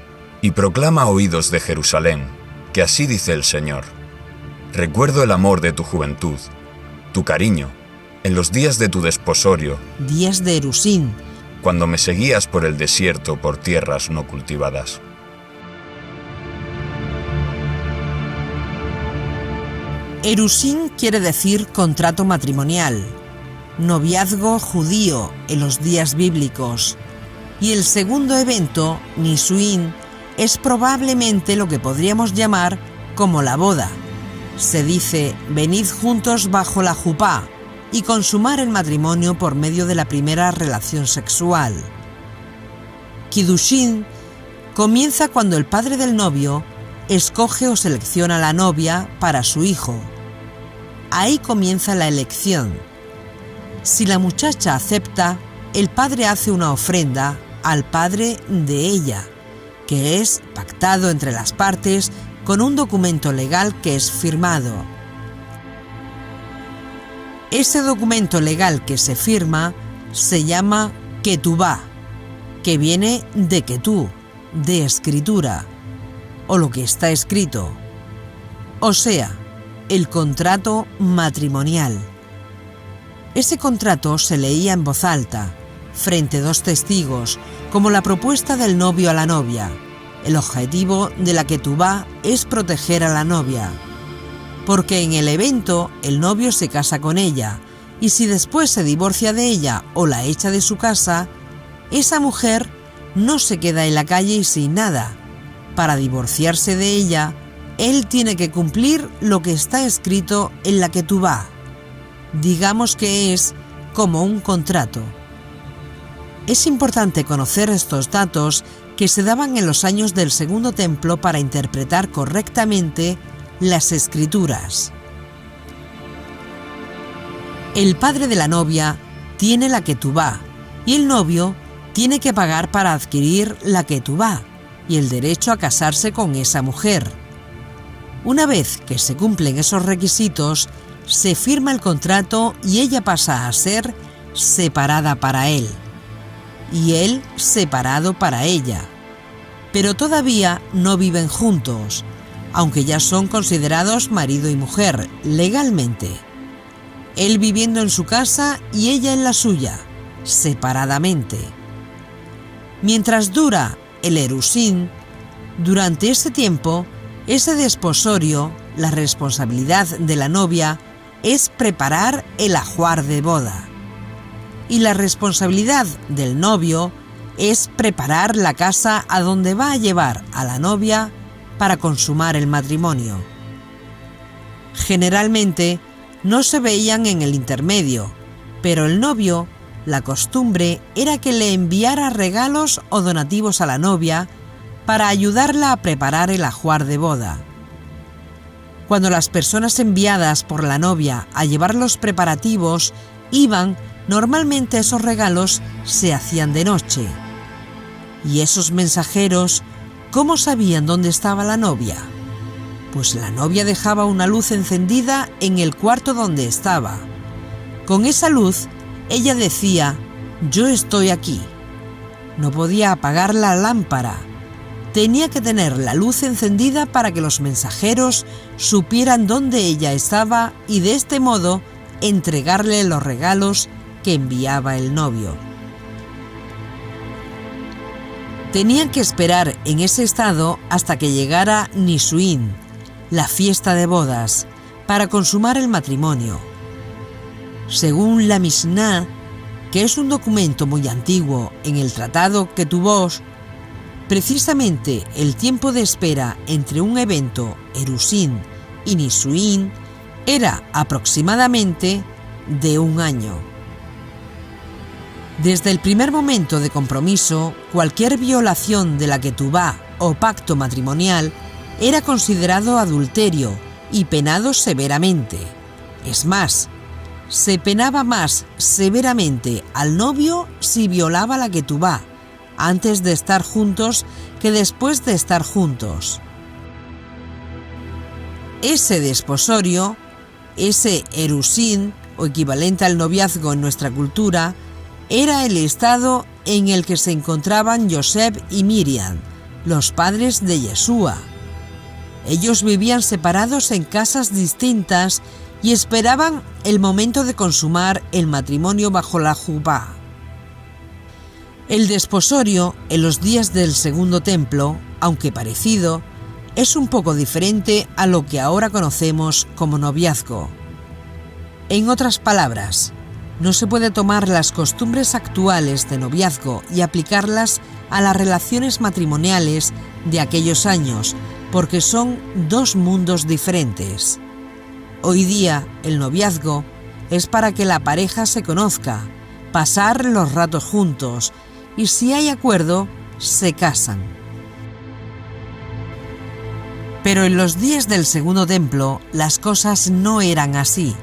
y proclama a oídos de Jerusalén, que así dice el Señor. Recuerdo el amor de tu juventud, tu cariño, en los días de tu desposorio. Días de Erusín, cuando me seguías por el desierto por tierras no cultivadas. Erusín quiere decir contrato matrimonial, noviazgo judío en los días bíblicos, y el segundo evento, Nisuín, es probablemente lo que podríamos llamar como la boda. Se dice, venid juntos bajo la jupá, y consumar el matrimonio por medio de la primera relación sexual. Kiddushin comienza cuando el padre del novio escoge o selecciona a la novia para su hijo. Ahí comienza la elección. Si la muchacha acepta, el padre hace una ofrenda al padre de ella, que es pactado entre las partes con un documento legal que es firmado. Ese documento legal que se firma se llama ketubá, que viene de ketú, de escritura, o lo que está escrito, o sea, el contrato matrimonial. Ese contrato se leía en voz alta, frente a dos testigos, como la propuesta del novio a la novia. El objetivo de la ketubá es proteger a la novia, porque en el evento el novio se casa con ella, y si después se divorcia de ella o la echa de su casa, esa mujer no se queda en la calle y sin nada. Para divorciarse de ella, él tiene que cumplir lo que está escrito en la ketubá. Digamos que es como un contrato. Es importante conocer estos datos que se daban en los años del Segundo Templo para interpretar correctamente las escrituras. El padre de la novia tiene la ketubá y el novio tiene que pagar para adquirir la ketubá y el derecho a casarse con esa mujer. Una vez que se cumplen esos requisitos, se firma el contrato y ella pasa a ser separada para él y él separado para ella. Pero todavía no viven juntos, aunque ya son considerados marido y mujer legalmente. Él viviendo en su casa y ella en la suya, separadamente. Mientras dura el erusín, durante ese tiempo, ese desposorio, la responsabilidad de la novia es preparar el ajuar de boda. Y la responsabilidad del novio es preparar la casa a donde va a llevar a la novia para consumar el matrimonio. Generalmente no se veían en el intermedio, pero el novio, la costumbre era que le enviara regalos o donativos a la novia para ayudarla a preparar el ajuar de boda. Cuando las personas enviadas por la novia a llevar los preparativos iban, normalmente esos regalos se hacían de noche. ¿Y esos mensajeros cómo sabían dónde estaba la novia? Pues la novia dejaba una luz encendida en el cuarto donde estaba. Con esa luz, ella decía, yo estoy aquí. No podía apagar la lámpara. Tenía que tener la luz encendida para que los mensajeros supieran dónde ella estaba y de este modo entregarle los regalos que enviaba el novio. Tenían que esperar en ese estado hasta que llegara Nisuín, la fiesta de bodas, para consumar el matrimonio. Según la Mishnah, que es un documento muy antiguo en el tratado Ketubot, precisamente el tiempo de espera entre un evento erusín y Nisuín era aproximadamente de 1 año. Desde el primer momento de compromiso, cualquier violación de la ketubá o pacto matrimonial era considerado adulterio y penado severamente. Es más, se penaba más severamente al novio si violaba la ketubá antes de estar juntos que después de estar juntos. Ese desposorio, ese erusín, o equivalente al noviazgo en nuestra cultura, era el estado en el que se encontraban Yosef y Miriam, los padres de Yeshua. Ellos vivían separados en casas distintas y esperaban el momento de consumar el matrimonio bajo la jupá. El desposorio en los días del Segundo Templo, aunque parecido, es un poco diferente a lo que ahora conocemos como noviazgo. En otras palabras, no se puede tomar las costumbres actuales de noviazgo y aplicarlas a las relaciones matrimoniales de aquellos años, porque son dos mundos diferentes. Hoy día, el noviazgo es para que la pareja se conozca, pasar los ratos juntos y, si hay acuerdo, se casan. Pero en los días del Segundo Templo, las cosas no eran así.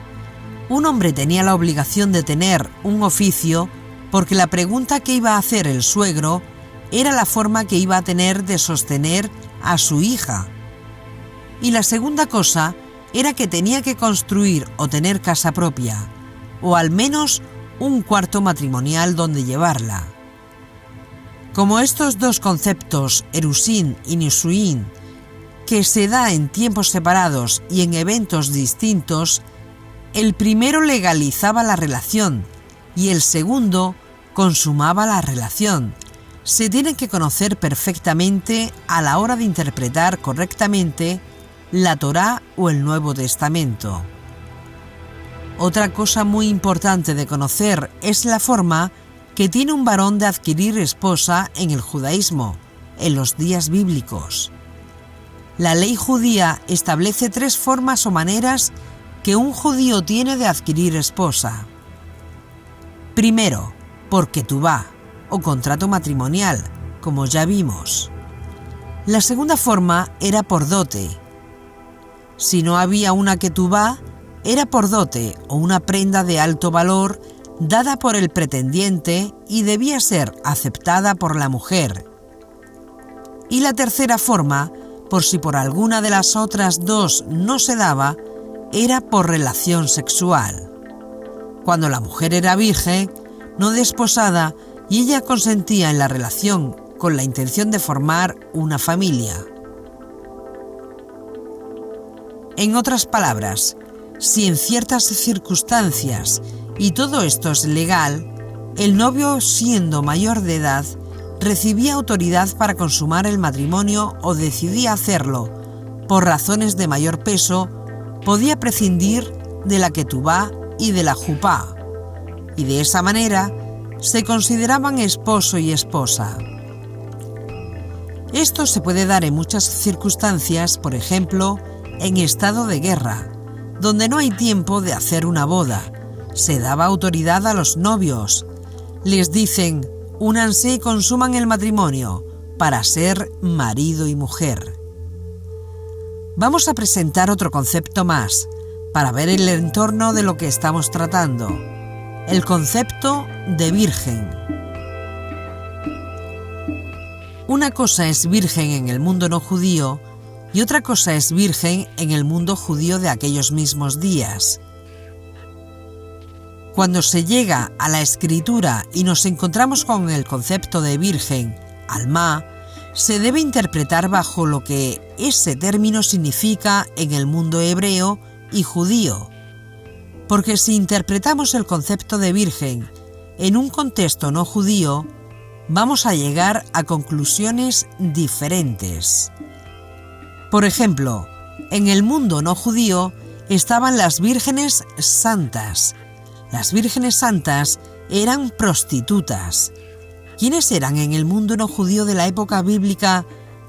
Un hombre tenía la obligación de tener un oficio porque la pregunta que iba a hacer el suegro era la forma que iba a tener de sostener a su hija. Y la segunda cosa era que tenía que construir o tener casa propia, o al menos un cuarto matrimonial donde llevarla. Como estos dos conceptos, erusín y nisuín, que se da en tiempos separados y en eventos distintos, el primero legalizaba la relación y el segundo consumaba la relación. Se tienen que conocer perfectamente a la hora de interpretar correctamente la Torá o el Nuevo Testamento. Otra cosa muy importante de conocer es la forma que tiene un varón de adquirir esposa en el judaísmo, en los días bíblicos. La ley judía establece 3 formas o maneras que un judío tiene de adquirir esposa. Primero, por ketubá o contrato matrimonial, como ya vimos. La segunda forma era por dote. Si no había una ketubá, era por dote o una prenda de alto valor dada por el pretendiente y debía ser aceptada por la mujer. Y la tercera forma, por si por alguna de las otras 2 no se daba, era por relación sexual. Cuando la mujer era virgen, no desposada, y ella consentía en la relación con la intención de formar una familia. En otras palabras, si en ciertas circunstancias, y todo esto es legal, el novio, siendo mayor de edad, recibía autoridad para consumar el matrimonio o decidía hacerlo, por razones de mayor peso, podía prescindir de la ketubá y de la jupá, y de esa manera se consideraban esposo y esposa. Esto se puede dar en muchas circunstancias, por ejemplo, en estado de guerra, donde no hay tiempo de hacer una boda. Se daba autoridad a los novios. Les dicen, únanse y consuman el matrimonio para ser marido y mujer. Vamos a presentar otro concepto más, para ver el entorno de lo que estamos tratando. El concepto de virgen. Una cosa es virgen en el mundo no judío y otra cosa es virgen en el mundo judío de aquellos mismos días. Cuando se llega a la escritura y nos encontramos con el concepto de virgen, alma, se debe interpretar bajo lo que ese término significa en el mundo hebreo y judío. Porque si interpretamos el concepto de virgen en un contexto no judío, vamos a llegar a conclusiones diferentes. Por ejemplo, en el mundo no judío estaban las vírgenes santas. Las vírgenes santas eran prostitutas. ¿Quiénes eran en el mundo no judío de la época bíblica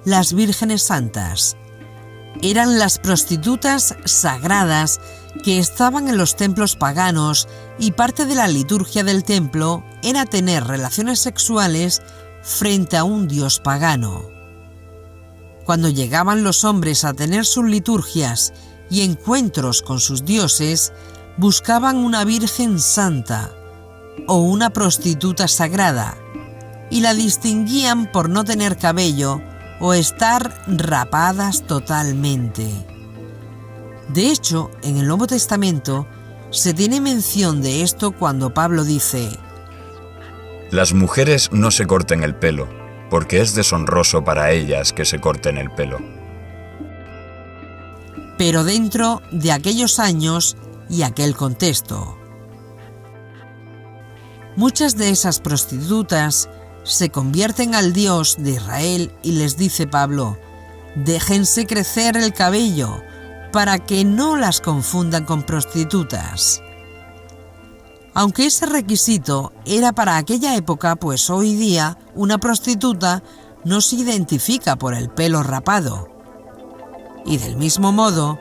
las vírgenes santas? Eran las prostitutas sagradas que estaban en los templos paganos y parte de la liturgia del templo era tener relaciones sexuales frente a un dios pagano. Cuando llegaban los hombres a tener sus liturgias y encuentros con sus dioses, buscaban una virgen santa o una prostituta sagrada y la distinguían por no tener cabello o estar rapadas totalmente. De hecho, en el Nuevo Testamento se tiene mención de esto cuando Pablo dice: Las mujeres no se corten el pelo, porque es deshonroso para ellas que se corten el pelo. Pero dentro de aquellos años y aquel contexto. Muchas de esas prostitutas se convierten al Dios de Israel y les dice Pablo: déjense crecer el cabello para que no las confundan con prostitutas. Aunque ese requisito era para aquella época, pues hoy día una prostituta no se identifica por el pelo rapado. Y del mismo modo,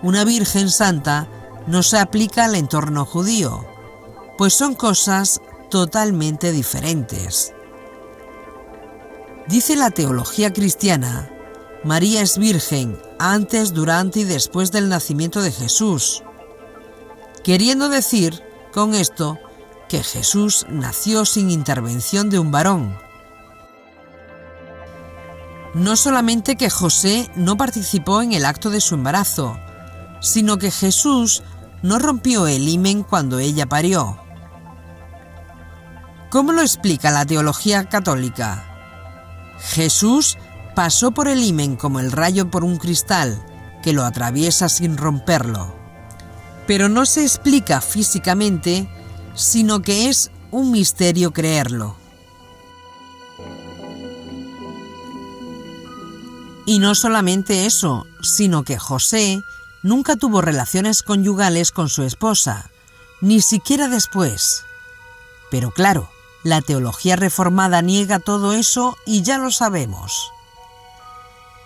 una virgen santa no se aplica al entorno judío, pues son cosas totalmente diferentes. Dice la teología cristiana: María es virgen antes, durante y después del nacimiento de Jesús, queriendo decir con esto que Jesús nació sin intervención de un varón. No solamente que José no participó en el acto de su embarazo, sino que Jesús no rompió el himen cuando ella parió. ¿Cómo lo explica la teología católica? Jesús pasó por el himen como el rayo por un cristal, que lo atraviesa sin romperlo. Pero no se explica físicamente, sino que es un misterio creerlo. Y no solamente eso, sino que José nunca tuvo relaciones conyugales con su esposa, ni siquiera después. Pero claro, la teología reformada niega todo eso y ya lo sabemos.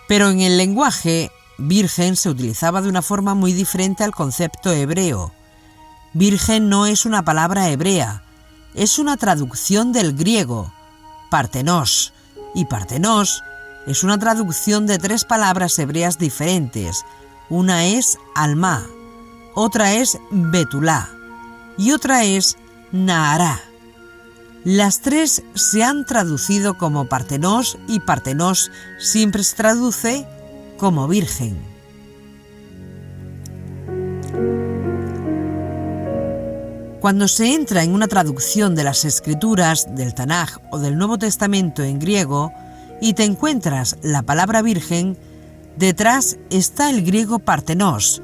Pero en el lenguaje, virgen se utilizaba de una forma muy diferente al concepto hebreo. Virgen no es una palabra hebrea, es una traducción del griego, partenos, y partenos es una traducción de 3 palabras hebreas diferentes. Una es alma, otra es betulá y otra es naará. Las 3 se han traducido como partenos y partenos siempre se traduce como virgen. Cuando se entra en una traducción de las Escrituras, del Tanaj o del Nuevo Testamento en griego y te encuentras la palabra virgen, detrás está el griego partenos,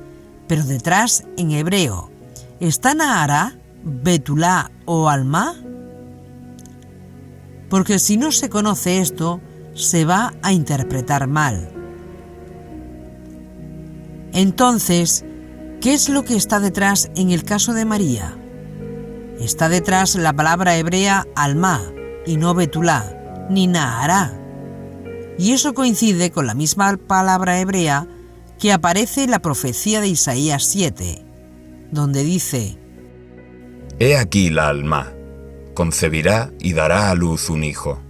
pero detrás en hebreo ¿está naará, betulá o alma? Porque si no se conoce esto, se va a interpretar mal. Entonces, ¿qué es lo que está detrás en el caso de María? Está detrás la palabra hebrea alma y no betulá, ni naará. Y eso coincide con la misma palabra hebrea que aparece en la profecía de Isaías 7, donde dice: He aquí la alma, concebirá y dará a luz un hijo.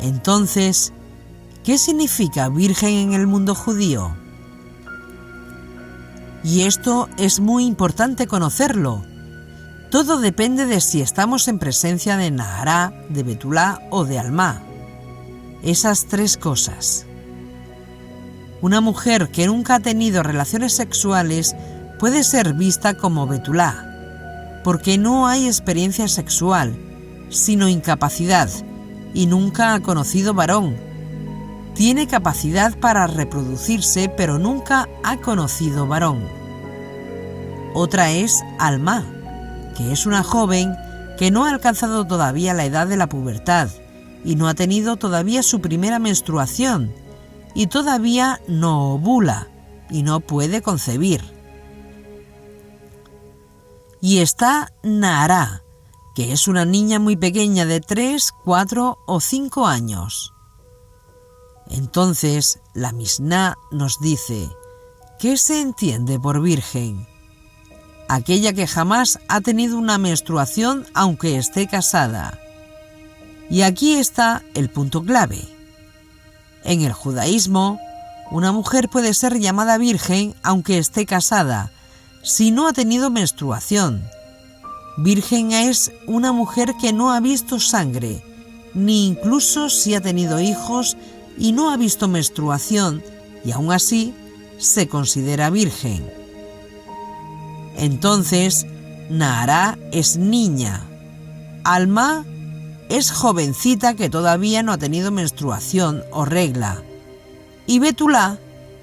Entonces, ¿qué significa virgen en el mundo judío? Y esto es muy importante conocerlo. Todo depende de si estamos en presencia de naará, de betulá o de alma. Esas 3 cosas. Una mujer que nunca ha tenido relaciones sexuales puede ser vista como betulá, porque no hay experiencia sexual, sino incapacidad, y nunca ha conocido varón. Tiene capacidad para reproducirse, pero nunca ha conocido varón. Otra es alma, que es una joven que no ha alcanzado todavía la edad de la pubertad y no ha tenido todavía su primera menstruación y todavía no ovula y no puede concebir. Y está naará, que es una niña muy pequeña de 3, 4 o 5 años. Entonces la Misná nos dice: ¿qué se entiende por virgen? Aquella que jamás ha tenido una menstruación aunque esté casada. Y aquí está el punto clave. En el judaísmo, una mujer puede ser llamada virgen aunque esté casada, si no ha tenido menstruación. Virgen es una mujer que no ha visto sangre, ni incluso si ha tenido hijos y no ha visto menstruación, y aún así se considera virgen. Entonces, naará es niña, alma es jovencita que todavía no ha tenido menstruación o regla, y betulá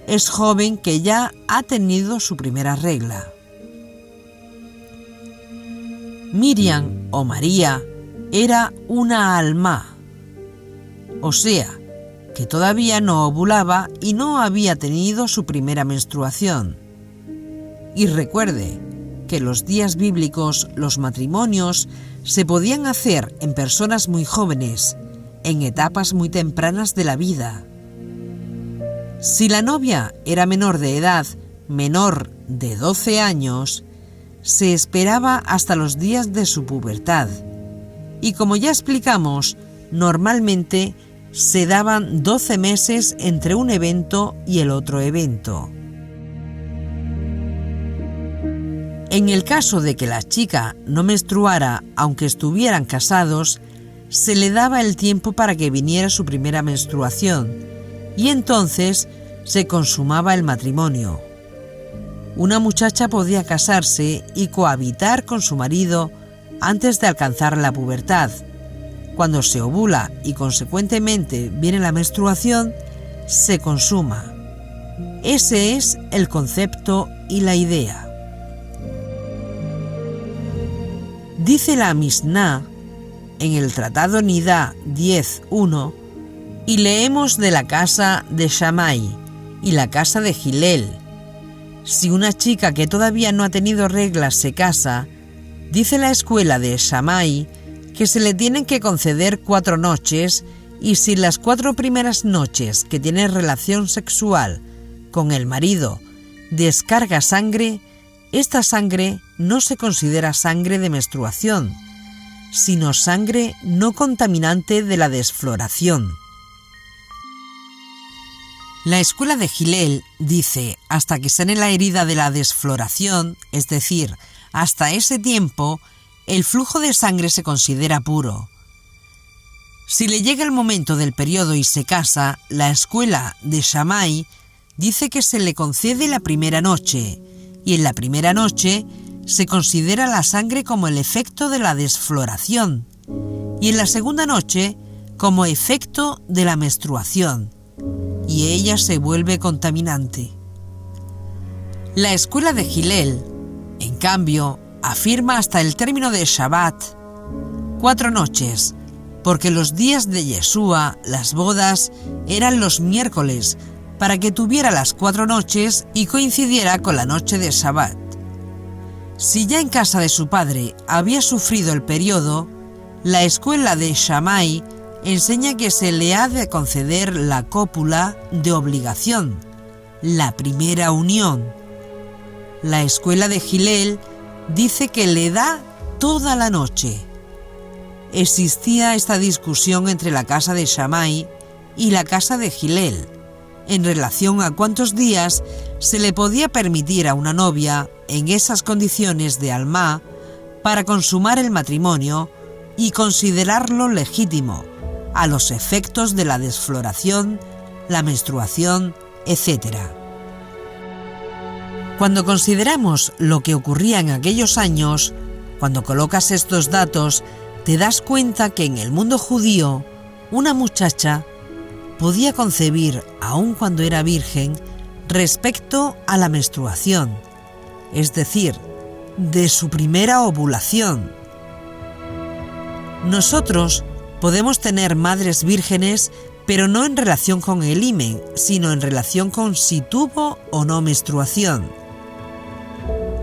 es joven que ya ha tenido su primera regla. Miriam o María era una alma, o sea, que todavía no ovulaba y no había tenido su primera menstruación. Y recuerde que en los días bíblicos los matrimonios se podían hacer en personas muy jóvenes, en etapas muy tempranas de la vida. Si la novia era menor de edad, menor de 12 años, se esperaba hasta los días de su pubertad. Y como ya explicamos, normalmente se daban 12 meses entre un evento y el otro evento. En el caso de que la chica no menstruara aunque estuvieran casados, se le daba el tiempo para que viniera su primera menstruación y entonces se consumaba el matrimonio. Una muchacha podía casarse y cohabitar con su marido antes de alcanzar la pubertad. Cuando se ovula y consecuentemente viene la menstruación, se consuma. Ese es el concepto y la idea. Dice la Mishnah en el Tratado Nidá 10.1, y leemos de la casa de Shammai y la casa de Hillel. Si una chica que todavía no ha tenido reglas se casa, dice la escuela de Shammai que se le tienen que conceder 4 noches y si las 4 primeras noches que tiene relación sexual con el marido descarga sangre, esta sangre no se considera sangre de menstruación, sino sangre no contaminante de la desfloración. La escuela de Hillel dice hasta que sane la herida de la desfloración, es decir, hasta ese tiempo, el flujo de sangre se considera puro. Si le llega el momento del periodo y se casa, la escuela de Shammai dice que se le concede la primera noche, y en la primera noche se considera la sangre como el efecto de la desfloración, y en la segunda noche como efecto de la menstruación, y ella se vuelve contaminante. La escuela de Hillel, en cambio, afirma hasta el término de Shabbat 4 noches, porque los días de Yeshua, las bodas, eran los miércoles, para que tuviera las 4 noches y coincidiera con la noche de Shabbat. Si ya en casa de su padre había sufrido el periodo, la escuela de Shammai enseña que se le ha de conceder la cópula de obligación, la primera unión. La escuela de Hillel dice que le da toda la noche. Existía esta discusión entre la casa de Shammai y la casa de Hillel en relación a cuántos días se le podía permitir a una novia en esas condiciones de alma para consumar el matrimonio y considerarlo legítimo a los efectos de la desfloración, la menstruación, etc. Cuando consideramos lo que ocurría en aquellos años, cuando colocas estos datos, te das cuenta que en el mundo judío, una muchacha podía concebir, aun cuando era virgen, respecto a la menstruación, es decir, de su primera ovulación. Nosotros podemos tener madres vírgenes, pero no en relación con el himen, sino en relación con si tuvo o no menstruación.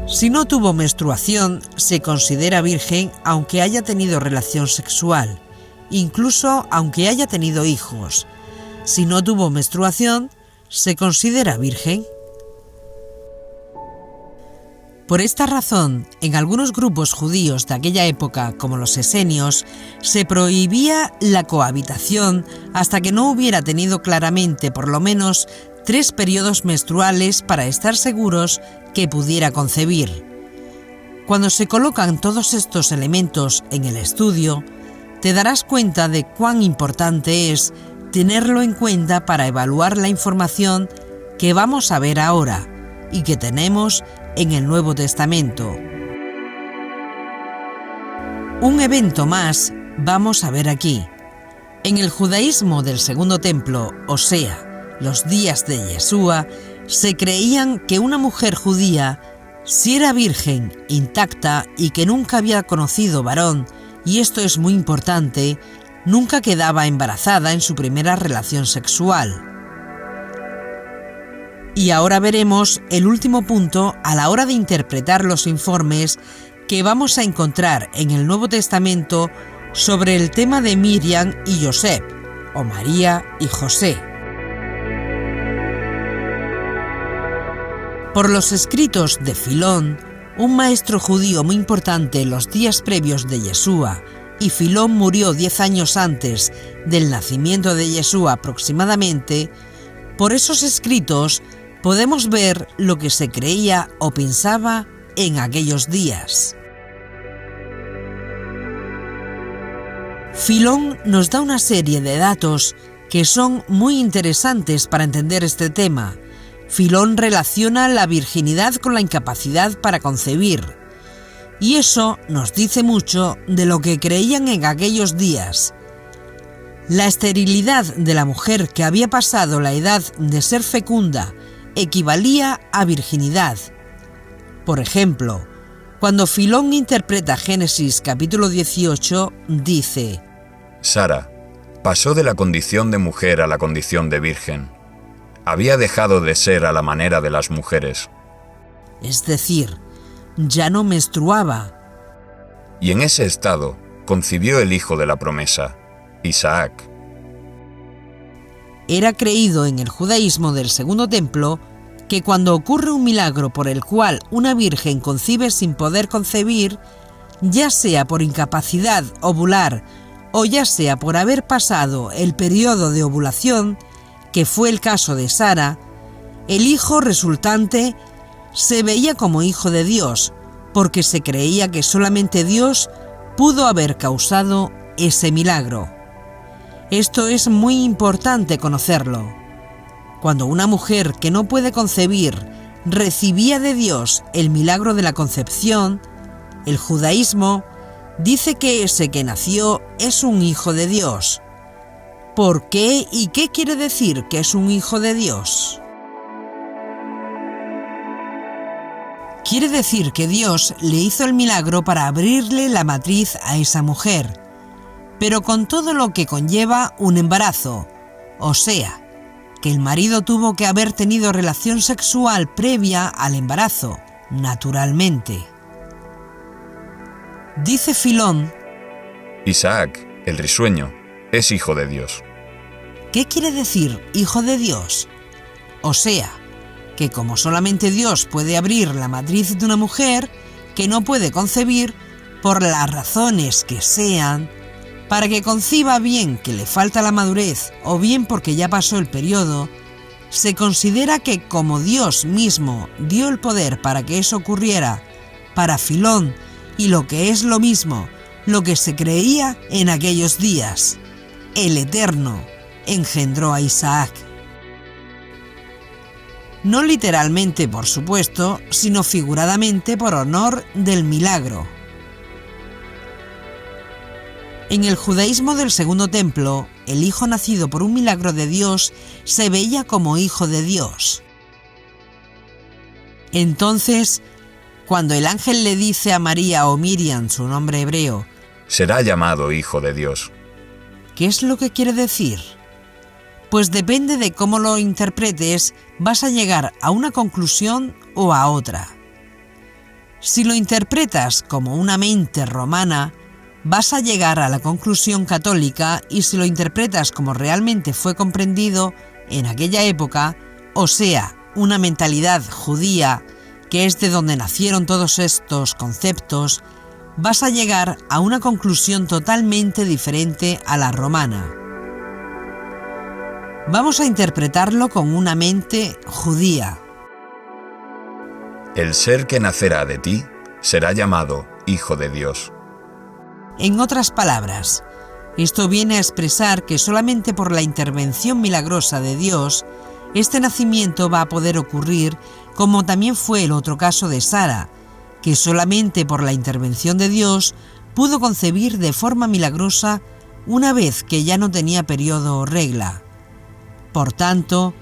Si no tuvo menstruación, se considera virgen aunque haya tenido relación sexual, incluso aunque haya tenido hijos. Si no tuvo menstruación, se considera virgen. Por esta razón, en algunos grupos judíos de aquella época, como los esenios, se prohibía la cohabitación hasta que no hubiera tenido claramente por lo menos 3 periodos menstruales para estar seguros que pudiera concebir. Cuando se colocan todos estos elementos en el estudio, te darás cuenta de cuán importante es tenerlo en cuenta para evaluar la información que vamos a ver ahora y que tenemos en el Nuevo Testamento. Un evento más vamos a ver aquí. En el judaísmo del Segundo Templo, o sea, los días de Yeshua, se creían que una mujer judía Si era virgen, intacta y que nunca había conocido varón, y esto es muy importante, nunca quedaba embarazada en su primera relación sexual. Y ahora veremos el último punto a la hora de interpretar los informes que vamos a encontrar en el Nuevo Testamento sobre el tema de Miriam y Josep, o María y José. Por los escritos de Filón, un maestro judío muy importante en los días previos de Yeshua, y Filón murió 10 años antes del nacimiento de Yeshua aproximadamente, por esos escritos podemos ver lo que se creía o pensaba en aquellos días. Filón nos da una serie de datos que son muy interesantes para entender este tema. Filón relaciona la virginidad con la incapacidad para concebir, y eso nos dice mucho de lo que creían en aquellos días. La esterilidad de la mujer que había pasado la edad de ser fecunda equivalía a virginidad. Por ejemplo, cuando Filón interpreta Génesis capítulo 18, dice: Sara pasó de la condición de mujer a la condición de virgen. Había dejado de ser a la manera de las mujeres. Es decir, ya no menstruaba. Y en ese estado concibió el hijo de la promesa, Isaac. Era creído en el judaísmo del Segundo Templo que cuando ocurre un milagro por el cual una virgen concibe sin poder concebir, ya sea por incapacidad ovular o ya sea por haber pasado el periodo de ovulación, que fue el caso de Sara, el hijo resultante se veía como hijo de Dios, porque se creía que solamente Dios pudo haber causado ese milagro. Esto es muy importante conocerlo. Cuando una mujer que no puede concebir recibía de Dios el milagro de la concepción, el judaísmo dice que ese que nació es un hijo de Dios. ¿Por qué y qué quiere decir que es un hijo de Dios? Quiere decir que Dios le hizo el milagro para abrirle la matriz a esa mujer, pero con todo lo que conlleva un embarazo, o sea, que el marido tuvo que haber tenido relación sexual previa al embarazo, naturalmente. Dice Filón: Isaac, el risueño, es hijo de Dios. ¿Qué quiere decir hijo de Dios? O sea, que como solamente Dios puede abrir la matriz de una mujer que no puede concebir, por las razones que sean, para que conciba bien que le falta la madurez o bien porque ya pasó el periodo, se considera que como Dios mismo dio el poder para que eso ocurriera para Filón y lo que es lo mismo, lo que se creía en aquellos días, el Eterno engendró a Isaac. No literalmente, por supuesto, sino figuradamente por honor del milagro. En el judaísmo del Segundo Templo, el hijo nacido por un milagro de Dios se veía como hijo de Dios. Entonces, cuando el ángel le dice a María o Miriam, su nombre hebreo, será llamado hijo de Dios. ¿Qué es lo que quiere decir? Pues depende de cómo lo interpretes, vas a llegar a una conclusión o a otra. Si lo interpretas como una mente romana, vas a llegar a la conclusión católica, y si lo interpretas como realmente fue comprendido en aquella época, o sea, una mentalidad judía, que es de donde nacieron todos estos conceptos, vas a llegar a una conclusión totalmente diferente a la romana. Vamos a interpretarlo con una mente judía. El ser que nacerá de ti será llamado Hijo de Dios. En otras palabras, esto viene a expresar que solamente por la intervención milagrosa de Dios, este nacimiento va a poder ocurrir, como también fue el otro caso de Sara, que solamente por la intervención de Dios pudo concebir de forma milagrosa una vez que ya no tenía periodo o regla. Por tanto,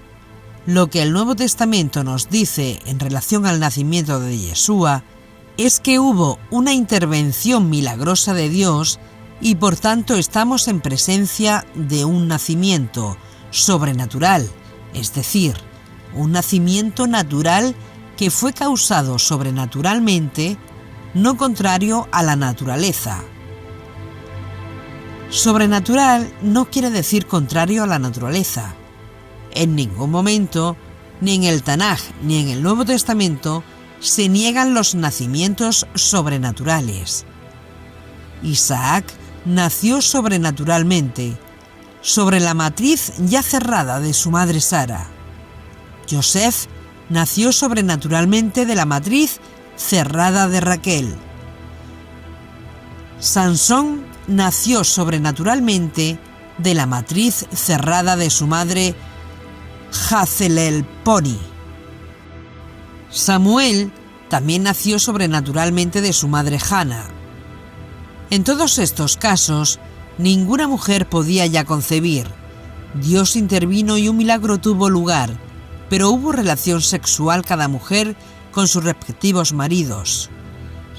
Lo que el Nuevo Testamento nos dice en relación al nacimiento de Yeshua es que hubo una intervención milagrosa de Dios y por tanto estamos en presencia de un nacimiento sobrenatural, es decir, un nacimiento natural que fue causado sobrenaturalmente, no contrario a la naturaleza. Sobrenatural no quiere decir contrario a la naturaleza. En ningún momento, ni en el Tanaj ni en el Nuevo Testamento, se niegan los nacimientos sobrenaturales. Isaac nació sobrenaturalmente, sobre la matriz ya cerrada de su madre Sara. Yosef nació sobrenaturalmente de la matriz cerrada de Raquel. Sansón nació sobrenaturalmente de la matriz cerrada de su madre Hazelelponi. Samuel también nació sobrenaturalmente de su madre Hana. En todos estos casos, ninguna mujer podía ya concebir. Dios intervino y un milagro tuvo lugar, pero hubo relación sexual cada mujer con sus respectivos maridos.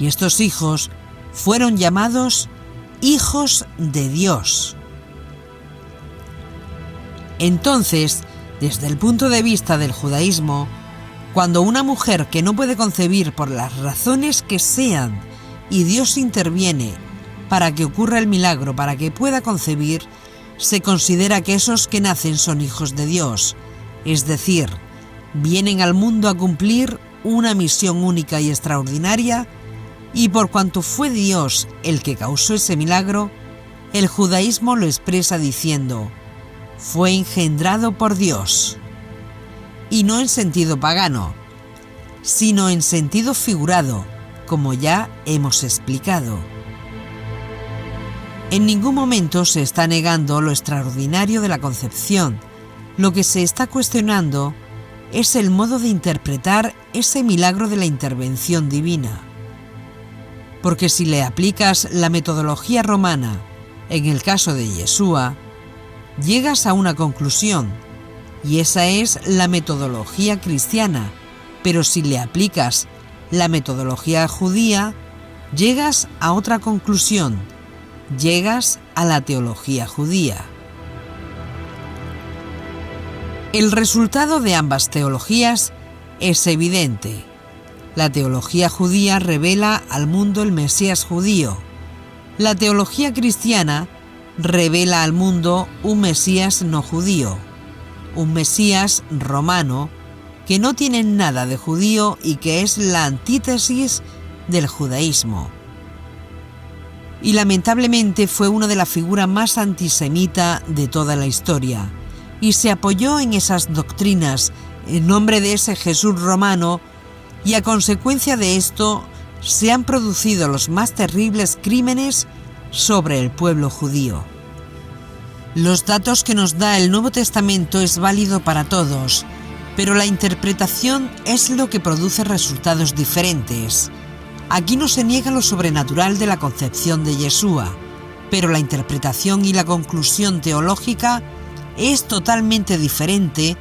Y estos hijos fueron llamados hijos de Dios. Entonces, desde el punto de vista del judaísmo, cuando una mujer que no puede concebir por las razones que sean y Dios interviene para que ocurra el milagro, para que pueda concebir, se considera que esos que nacen son hijos de Dios, es decir, vienen al mundo a cumplir una misión única y extraordinaria, y por cuanto fue Dios el que causó ese milagro, el judaísmo lo expresa diciendo: fue engendrado por Dios. Y no en sentido pagano, sino en sentido figurado, como ya hemos explicado. En ningún momento se está negando lo extraordinario de la concepción. Lo que se está cuestionando es el modo de interpretar ese milagro de la intervención divina. Porque si le aplicas la metodología romana en el caso de Yeshua, llegas a una conclusión, y esa es la metodología cristiana, pero si le aplicas la metodología judía, llegas a otra conclusión, llegas a la teología judía. El resultado de ambas teologías es evidente. La teología judía revela al mundo el Mesías judío. La teología cristiana revela al mundo un Mesías no judío, un Mesías romano que no tiene nada de judío y que es la antítesis del judaísmo. Y lamentablemente fue una de las figuras más antisemita de toda la historia, y se apoyó en esas doctrinas en nombre de ese Jesús romano, y a consecuencia de esto se han producido los más terribles crímenes sobre el pueblo judío. Los datos que nos da el Nuevo Testamento es válido para todos, pero la interpretación es lo que produce resultados diferentes. Aquí no se niega lo sobrenatural de la concepción de Yeshua, pero la interpretación y la conclusión teológica es totalmente diferente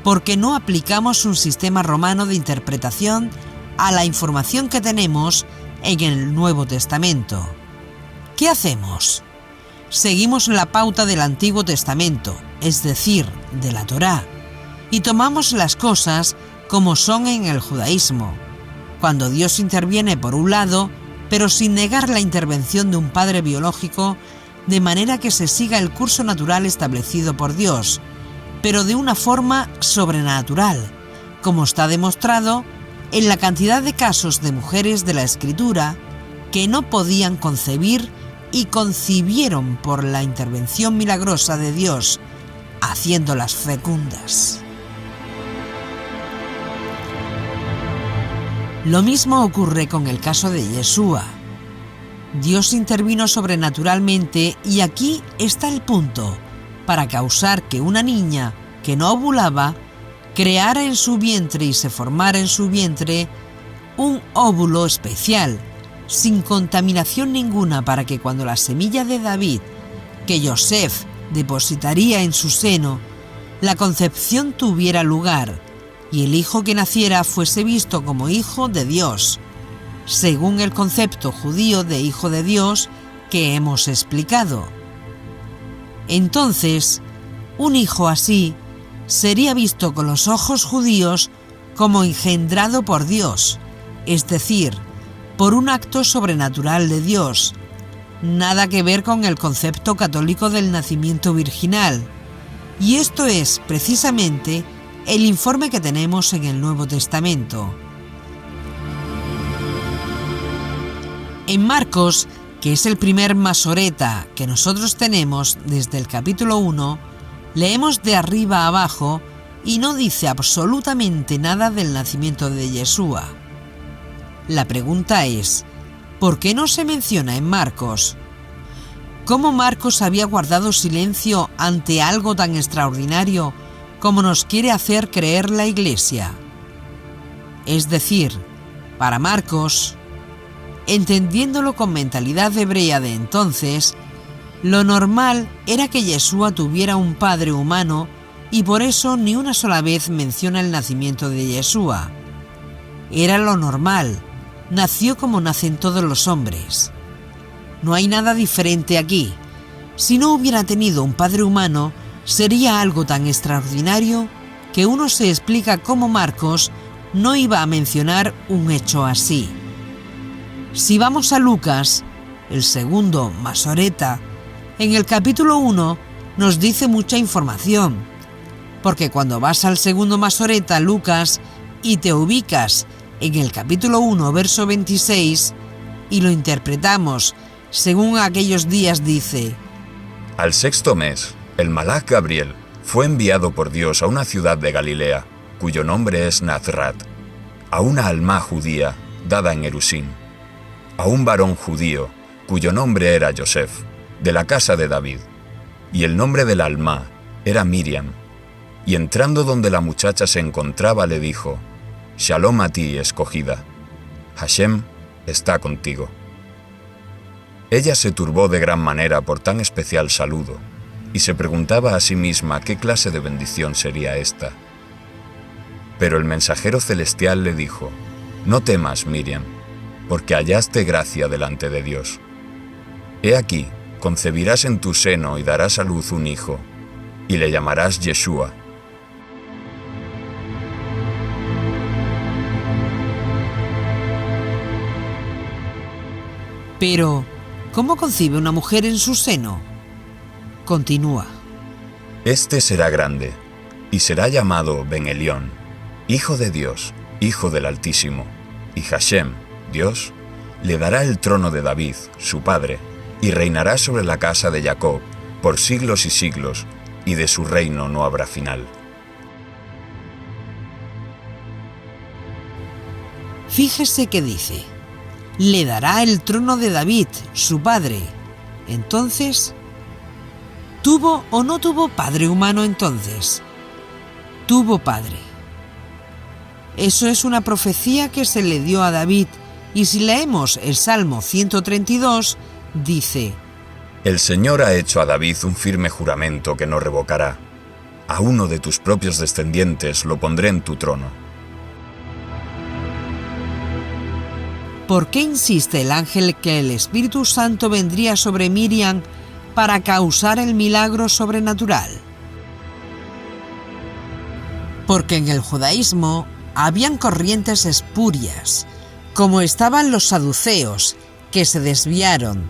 porque no aplicamos un sistema romano de interpretación a la información que tenemos en el Nuevo Testamento. ¿Qué hacemos? Seguimos la pauta del Antiguo Testamento, es decir, de la Torá, y tomamos las cosas como son en el judaísmo, cuando Dios interviene por un lado, pero sin negar la intervención de un padre biológico, de manera que se siga el curso natural establecido por Dios, pero de una forma sobrenatural, como está demostrado en la cantidad de casos de mujeres de la Escritura que no podían concebir y concibieron por la intervención milagrosa de Dios, haciéndolas fecundas. Lo mismo ocurre con el caso de Yeshua. Dios intervino sobrenaturalmente y aquí está el punto, para causar que una niña que no ovulaba creara en su vientre y se formara en su vientre un óvulo especial, sin contaminación ninguna, para que cuando la semilla de David, que Yosef depositaría en su seno, la concepción tuviera lugar y el hijo que naciera fuese visto como hijo de Dios, según el concepto judío de hijo de Dios que hemos explicado. Entonces, un hijo así sería visto con los ojos judíos como engendrado por Dios, es decir, por un acto sobrenatural de Dios, nada que ver con el concepto católico del nacimiento virginal. Y esto es, precisamente, el informe que tenemos en el Nuevo Testamento. En Marcos, que es el primer masoreta que nosotros tenemos desde el capítulo 1, leemos de arriba a abajo y no dice absolutamente nada del nacimiento de Yeshua. La pregunta es, ¿por qué no se menciona en Marcos? ¿Cómo Marcos había guardado silencio ante algo tan extraordinario como nos quiere hacer creer la Iglesia? Es decir, para Marcos, entendiéndolo con mentalidad hebrea de entonces, lo normal era que Yeshua tuviera un padre humano y por eso ni una sola vez menciona el nacimiento de Yeshua. Era lo normal, nació como nacen todos los hombres. No hay nada diferente aquí. Si no hubiera tenido un padre humano, sería algo tan extraordinario que uno se explica cómo Marcos no iba a mencionar un hecho así. Si vamos a Lucas, el segundo masoreta, en el capítulo 1 nos dice mucha información, porque cuando vas al segundo masoreta, Lucas, y te ubicas en el capítulo 1, verso 26, y lo interpretamos según aquellos días, dice: Al sexto mes, el malaj Gabriel fue enviado por Dios a una ciudad de Galilea, cuyo nombre es Nazrat, a una alma judía dada en Erusín, a un varón judío cuyo nombre era Yosef, de la casa de David, y el nombre del alma era Miriam. Y entrando donde la muchacha se encontraba, le dijo: Shalom a ti, escogida, Hashem está contigo. Ella se turbó de gran manera por tan especial saludo, y se preguntaba a sí misma qué clase de bendición sería esta. Pero el mensajero celestial le dijo: No temas, Miriam, porque hallaste gracia delante de Dios. He aquí, concebirás en tu seno y darás a luz un hijo, y le llamarás Yeshua. Pero, ¿cómo concibe una mujer en su seno? Continúa. Este será grande, y será llamado Ben-Elión, Hijo de Dios, Hijo del Altísimo, y Hashem, Dios, le dará el trono de David, su padre, y reinará sobre la casa de Jacob por siglos y siglos, y de su reino no habrá final. Fíjese que dice: le dará el trono de David, su padre. Entonces, ¿tuvo o no tuvo padre humano entonces? Tuvo padre. Eso es una profecía que se le dio a David, y si leemos el Salmo 132, dice: El Señor ha hecho a David un firme juramento que no revocará. A uno de tus propios descendientes lo pondré en tu trono. ¿Por qué insiste el ángel que el Espíritu Santo vendría sobre Miriam para causar el milagro sobrenatural? Porque en el judaísmo habían corrientes espurias, como estaban los saduceos, que se desviaron.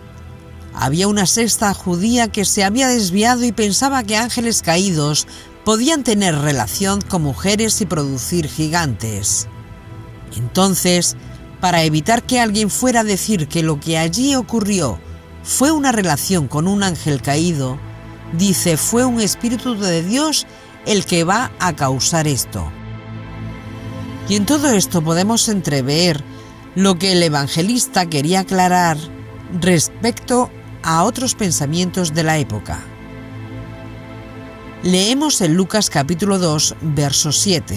Había una secta judía que se había desviado y pensaba que ángeles caídos podían tener relación con mujeres y producir gigantes. Entonces, para evitar que alguien fuera a decir que lo que allí ocurrió fue una relación con un ángel caído, dice: fue un espíritu de Dios el que va a causar esto. Y en todo esto podemos entrever lo que el evangelista quería aclarar respecto a otros pensamientos de la época. Leemos en Lucas capítulo 2, verso 7,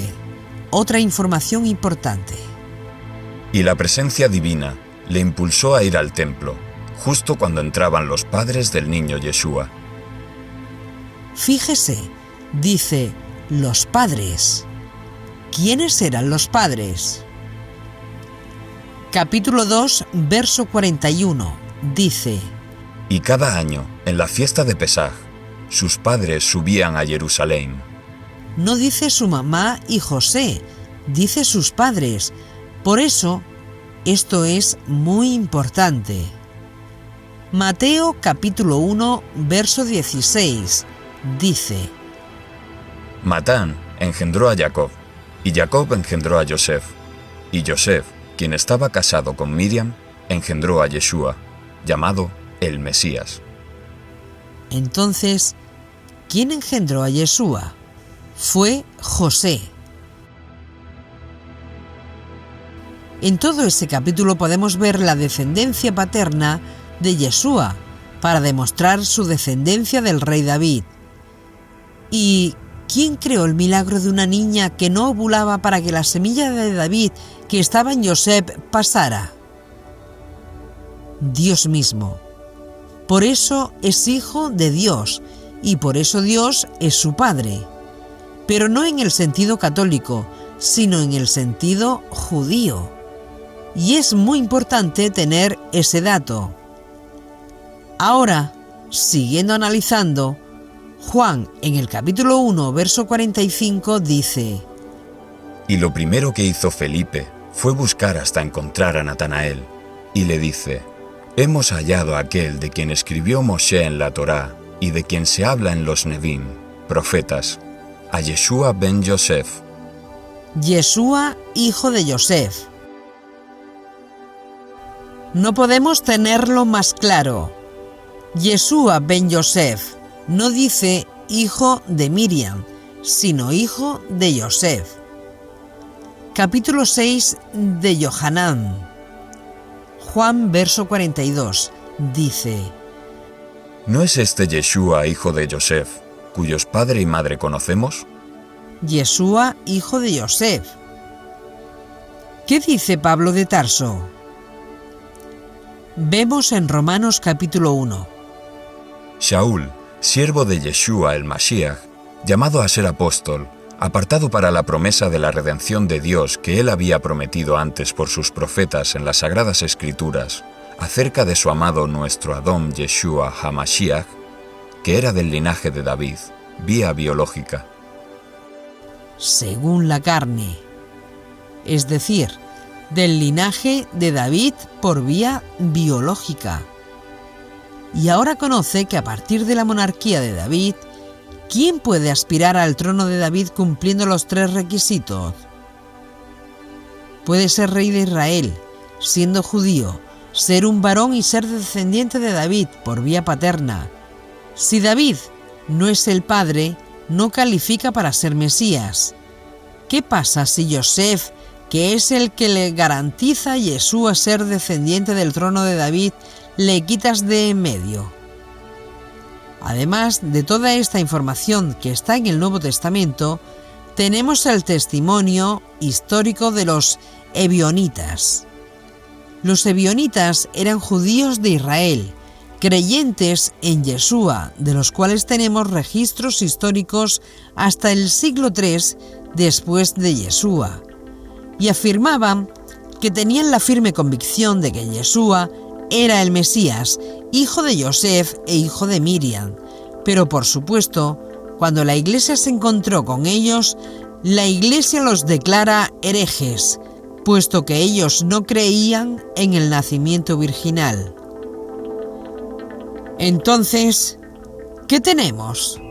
otra información importante. Y la presencia divina le impulsó a ir al templo, justo cuando entraban los padres del niño Yeshua. Fíjese, dice los padres. ¿Quiénes eran los padres? Capítulo 2, verso 41, dice: Y cada año, en la fiesta de Pesaj, sus padres subían a Jerusalén. No dice su mamá y José, dice sus padres. Por eso, esto es muy importante. Mateo capítulo 1, verso 16, dice: Matán engendró a Jacob, y Jacob engendró a Joseph, y Joseph, quien estaba casado con Miriam, engendró a Yeshua, llamado el Mesías. Entonces, ¿quién engendró a Yeshua? Fue José. En todo ese capítulo podemos ver la descendencia paterna de Yeshua para demostrar su descendencia del rey David. ¿Y quién creó el milagro de una niña que no ovulaba para que la semilla de David que estaba en Joseph pasara? Dios mismo. Por eso es hijo de Dios y por eso Dios es su padre. Pero no en el sentido católico, sino en el sentido judío. Y es muy importante tener ese dato. Ahora, siguiendo analizando, Juan en el capítulo 1, verso 45 dice: Y lo primero que hizo Felipe fue buscar hasta encontrar a Natanael, y le dice: Hemos hallado a aquel de quien escribió Moshe en la Torá y de quien se habla en los Nevim, profetas, a Yeshua ben Yosef. Yeshua, hijo de Yosef. No podemos tenerlo más claro. Yeshua ben Yosef no dice hijo de Miriam, sino hijo de Yosef. Capítulo 6 de Yohanan. Juan, verso 42, dice: ¿No es este Yeshua, hijo de Yosef, cuyos padre y madre conocemos? Yeshua, hijo de Yosef. ¿Qué dice Pablo de Tarso? Vemos en Romanos capítulo 1. Shaul, siervo de Yeshua el Mashiach, llamado a ser apóstol, apartado para la promesa de la redención de Dios que él había prometido antes por sus profetas en las Sagradas Escrituras, acerca de su amado nuestro Adón Yeshua HaMashiach, que era del linaje de David, vía biológica. Según la carne, es decir, del linaje de David por vía biológica. Y ahora conoce que a partir de la monarquía de David, ¿quién puede aspirar al trono de David cumpliendo los 3 requisitos? Puede ser rey de Israel, siendo judío, ser un varón y ser descendiente de David por vía paterna. Si David no es el padre, no califica para ser Mesías. ¿Qué pasa si Joseph, que es el que le garantiza a Yeshua ser descendiente del trono de David, le quitas de en medio? Además de toda esta información que está en el Nuevo Testamento, tenemos el testimonio histórico de los ebionitas. Los ebionitas eran judíos de Israel, creyentes en Yeshua, de los cuales tenemos registros históricos hasta el siglo III después de Yeshua, y afirmaban que tenían la firme convicción de que Yeshua era el Mesías, hijo de Yosef e hijo de Miriam. Pero por supuesto, cuando la Iglesia se encontró con ellos, la Iglesia los declara herejes, puesto que ellos no creían en el nacimiento virginal. Entonces, ¿qué tenemos?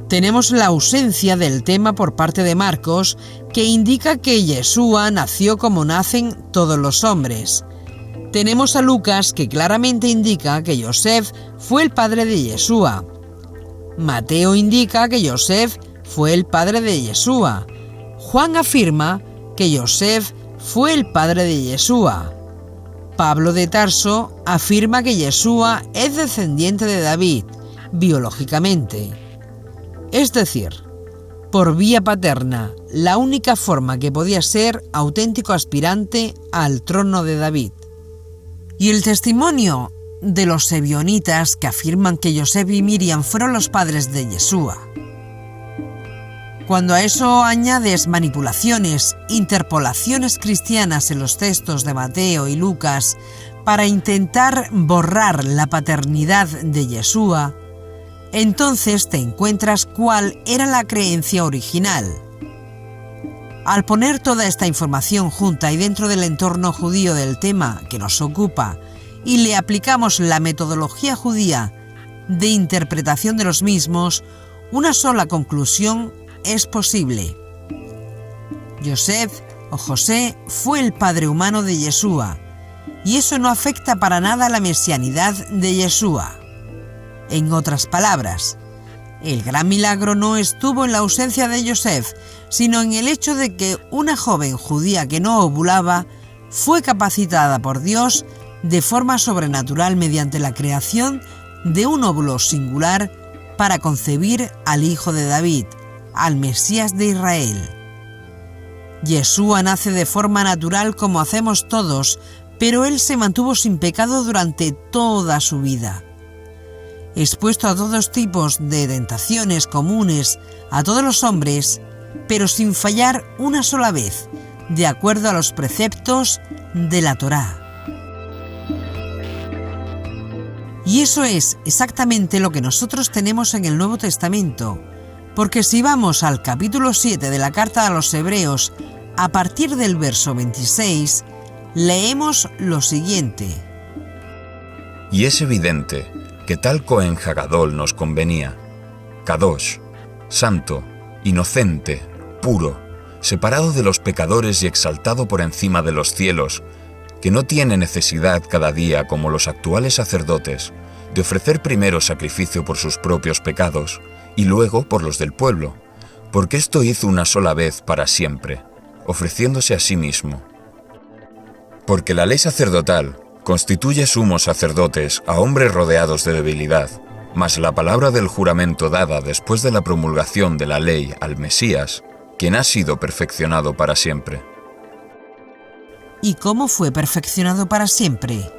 Tenemos la ausencia del tema por parte de Marcos, que indica que Yeshua nació como nacen todos los hombres. Tenemos a Lucas, que claramente indica que Joseph fue el padre de Yeshua. Mateo indica que Joseph fue el padre de Yeshua. Juan afirma que Joseph fue el padre de Yeshua. Pablo de Tarso afirma que Yeshua es descendiente de David, biológicamente. Es decir, por vía paterna, la única forma que podía ser auténtico aspirante al trono de David. Y el testimonio de los ebionitas que afirman que Joseph y Miriam fueron los padres de Yeshua. Cuando a eso añades manipulaciones, interpolaciones cristianas en los textos de Mateo y Lucas para intentar borrar la paternidad de Yeshua, entonces te encuentras cuál era la creencia original. Al poner toda esta información junta y dentro del entorno judío del tema que nos ocupa y le aplicamos la metodología judía de interpretación de los mismos, una sola conclusión es posible. Yosef o José fue el padre humano de Yeshua, y eso no afecta para nada la mesianidad de Yeshua. En otras palabras, el gran milagro no estuvo en la ausencia de Yosef, sino en el hecho de que una joven judía que no ovulaba fue capacitada por Dios de forma sobrenatural mediante la creación de un óvulo singular para concebir al Hijo de David, al Mesías de Israel. Yeshua nace de forma natural como hacemos todos, pero él se mantuvo sin pecado durante toda su vida. Expuesto a todos tipos de tentaciones comunes a todos los hombres, pero sin fallar una sola vez, de acuerdo a los preceptos de la Torá. Y eso es exactamente lo que nosotros tenemos en el Nuevo Testamento, porque si vamos al capítulo 7 de la carta a los Hebreos, a partir del verso 26, leemos lo siguiente. Y es evidente que tal Cohen Hagadol nos convenía, Kadosh, santo, inocente, puro, separado de los pecadores y exaltado por encima de los cielos, que no tiene necesidad cada día, como los actuales sacerdotes, de ofrecer primero sacrificio por sus propios pecados y luego por los del pueblo, porque esto hizo una sola vez para siempre, ofreciéndose a sí mismo. Porque la ley sacerdotal constituye sumos sacerdotes a hombres rodeados de debilidad, mas la palabra del juramento dada después de la promulgación de la ley al Mesías, quien ha sido perfeccionado para siempre. ¿Y cómo fue perfeccionado para siempre?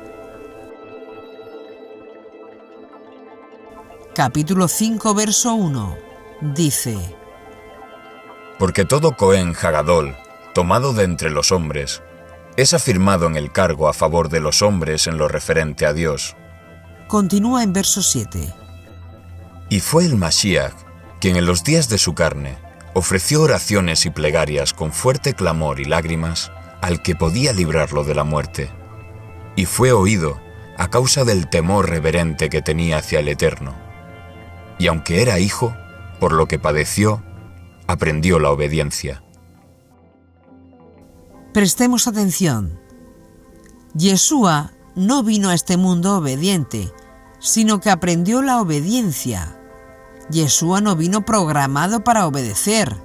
Capítulo 5, verso 1, dice: Porque todo Cohen Hagadol, tomado de entre los hombres, es afirmado en el cargo a favor de los hombres en lo referente a Dios. Continúa en verso 7. Y fue el Mashiach quien en los días de su carne ofreció oraciones y plegarias con fuerte clamor y lágrimas al que podía librarlo de la muerte, y fue oído a causa del temor reverente que tenía hacia el Eterno. Y aunque era hijo, por lo que padeció, aprendió la obediencia. Prestemos atención. Yeshua no vino a este mundo obediente, sino que aprendió la obediencia. Yeshua no vino programado para obedecer,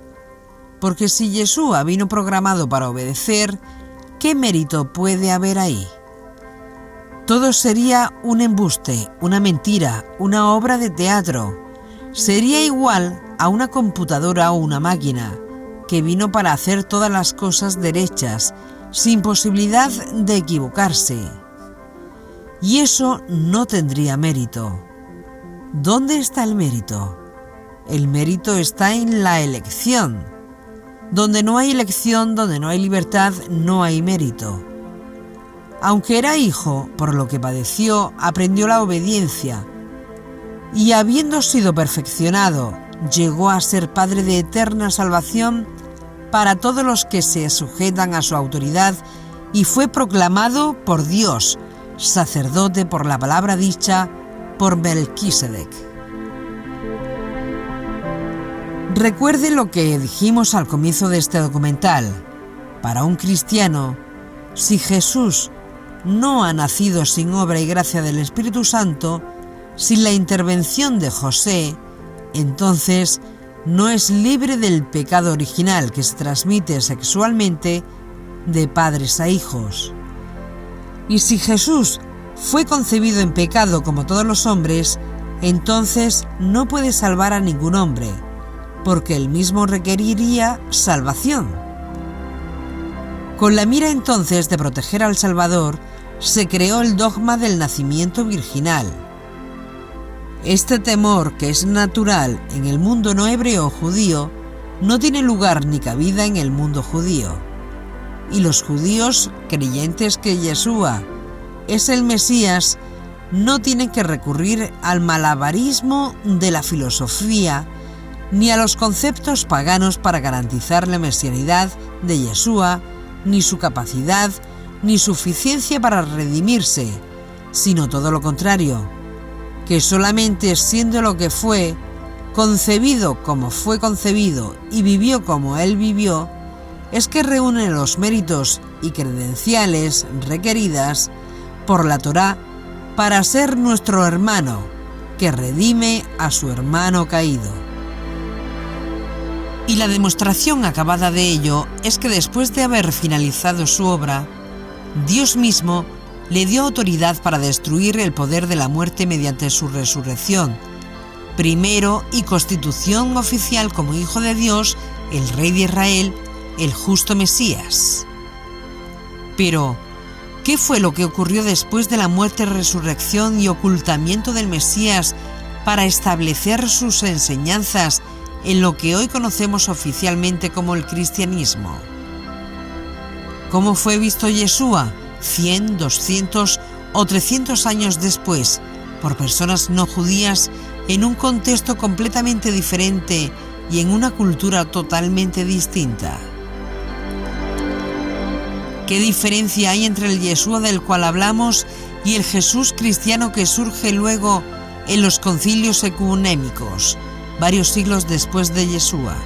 porque si Yeshua vino programado para obedecer, ¿qué mérito puede haber ahí? Todo sería un embuste, una mentira, una obra de teatro. Sería igual a una computadora o una máquina que vino para hacer todas las cosas derechas, sin posibilidad de equivocarse. Y eso no tendría mérito. ¿Dónde está el mérito? El mérito está en la elección. Donde no hay elección, donde no hay libertad, no hay mérito. Aunque era hijo, por lo que padeció, aprendió la obediencia, y habiendo sido perfeccionado, llegó a ser Padre de eterna salvación para todos los que se sujetan a su autoridad, y fue proclamado por Dios, sacerdote por la palabra dicha por Melquisedec. Recuerde lo que dijimos al comienzo de este documental. Para un cristiano, si Jesús no ha nacido sin obra y gracia del Espíritu Santo, sin la intervención de José, entonces no es libre del pecado original que se transmite sexualmente de padres a hijos. Y si Jesús fue concebido en pecado como todos los hombres, entonces no puede salvar a ningún hombre, porque él mismo requeriría salvación. Con la mira entonces de proteger al Salvador, se creó el dogma del nacimiento virginal. Este temor, que es natural en el mundo no hebreo judío, no tiene lugar ni cabida en el mundo judío. Y los judíos creyentes que Yeshua es el Mesías no tienen que recurrir al malabarismo de la filosofía ni a los conceptos paganos para garantizar la mesianidad de Yeshua, ni su capacidad, ni suficiencia para redimirse, sino todo lo contrario, que solamente siendo lo que fue, concebido como fue concebido y vivió como él vivió, es que reúne los méritos y credenciales requeridas por la Torá para ser nuestro hermano, que redime a su hermano caído. Y la demostración acabada de ello es que después de haber finalizado su obra, Dios mismo le dio autoridad para destruir el poder de la muerte mediante su resurrección, primero y constitución oficial como Hijo de Dios, el Rey de Israel, el justo Mesías. Pero, ¿qué fue lo que ocurrió después de la muerte, resurrección y ocultamiento del Mesías para establecer sus enseñanzas en lo que hoy conocemos oficialmente como el cristianismo? ¿Cómo fue visto Yeshua 100, 200 o 300 años después por personas no judías en un contexto completamente diferente y en una cultura totalmente distinta? ¿Qué diferencia hay entre el Yeshua del cual hablamos y el Jesús cristiano que surge luego en los concilios ecuménicos, varios siglos después de Yeshua?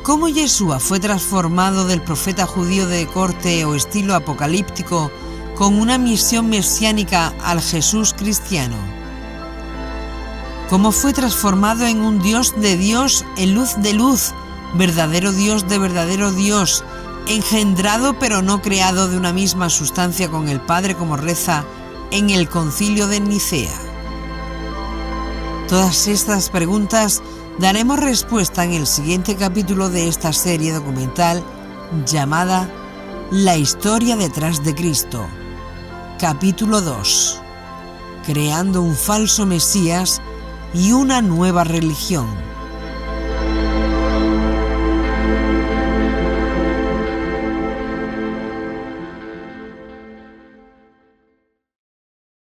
¿Cómo Yeshua fue transformado del profeta judío de corte o estilo apocalíptico con una misión mesiánica al Jesús cristiano? ¿Cómo fue transformado en un Dios de Dios, en luz de luz, verdadero Dios de verdadero Dios, engendrado pero no creado de una misma sustancia con el Padre, como reza en el Concilio de Nicea? Todas estas preguntas daremos respuesta en el siguiente capítulo de esta serie documental llamada La historia detrás de Cristo, capítulo 2, creando un falso Mesías y una nueva religión.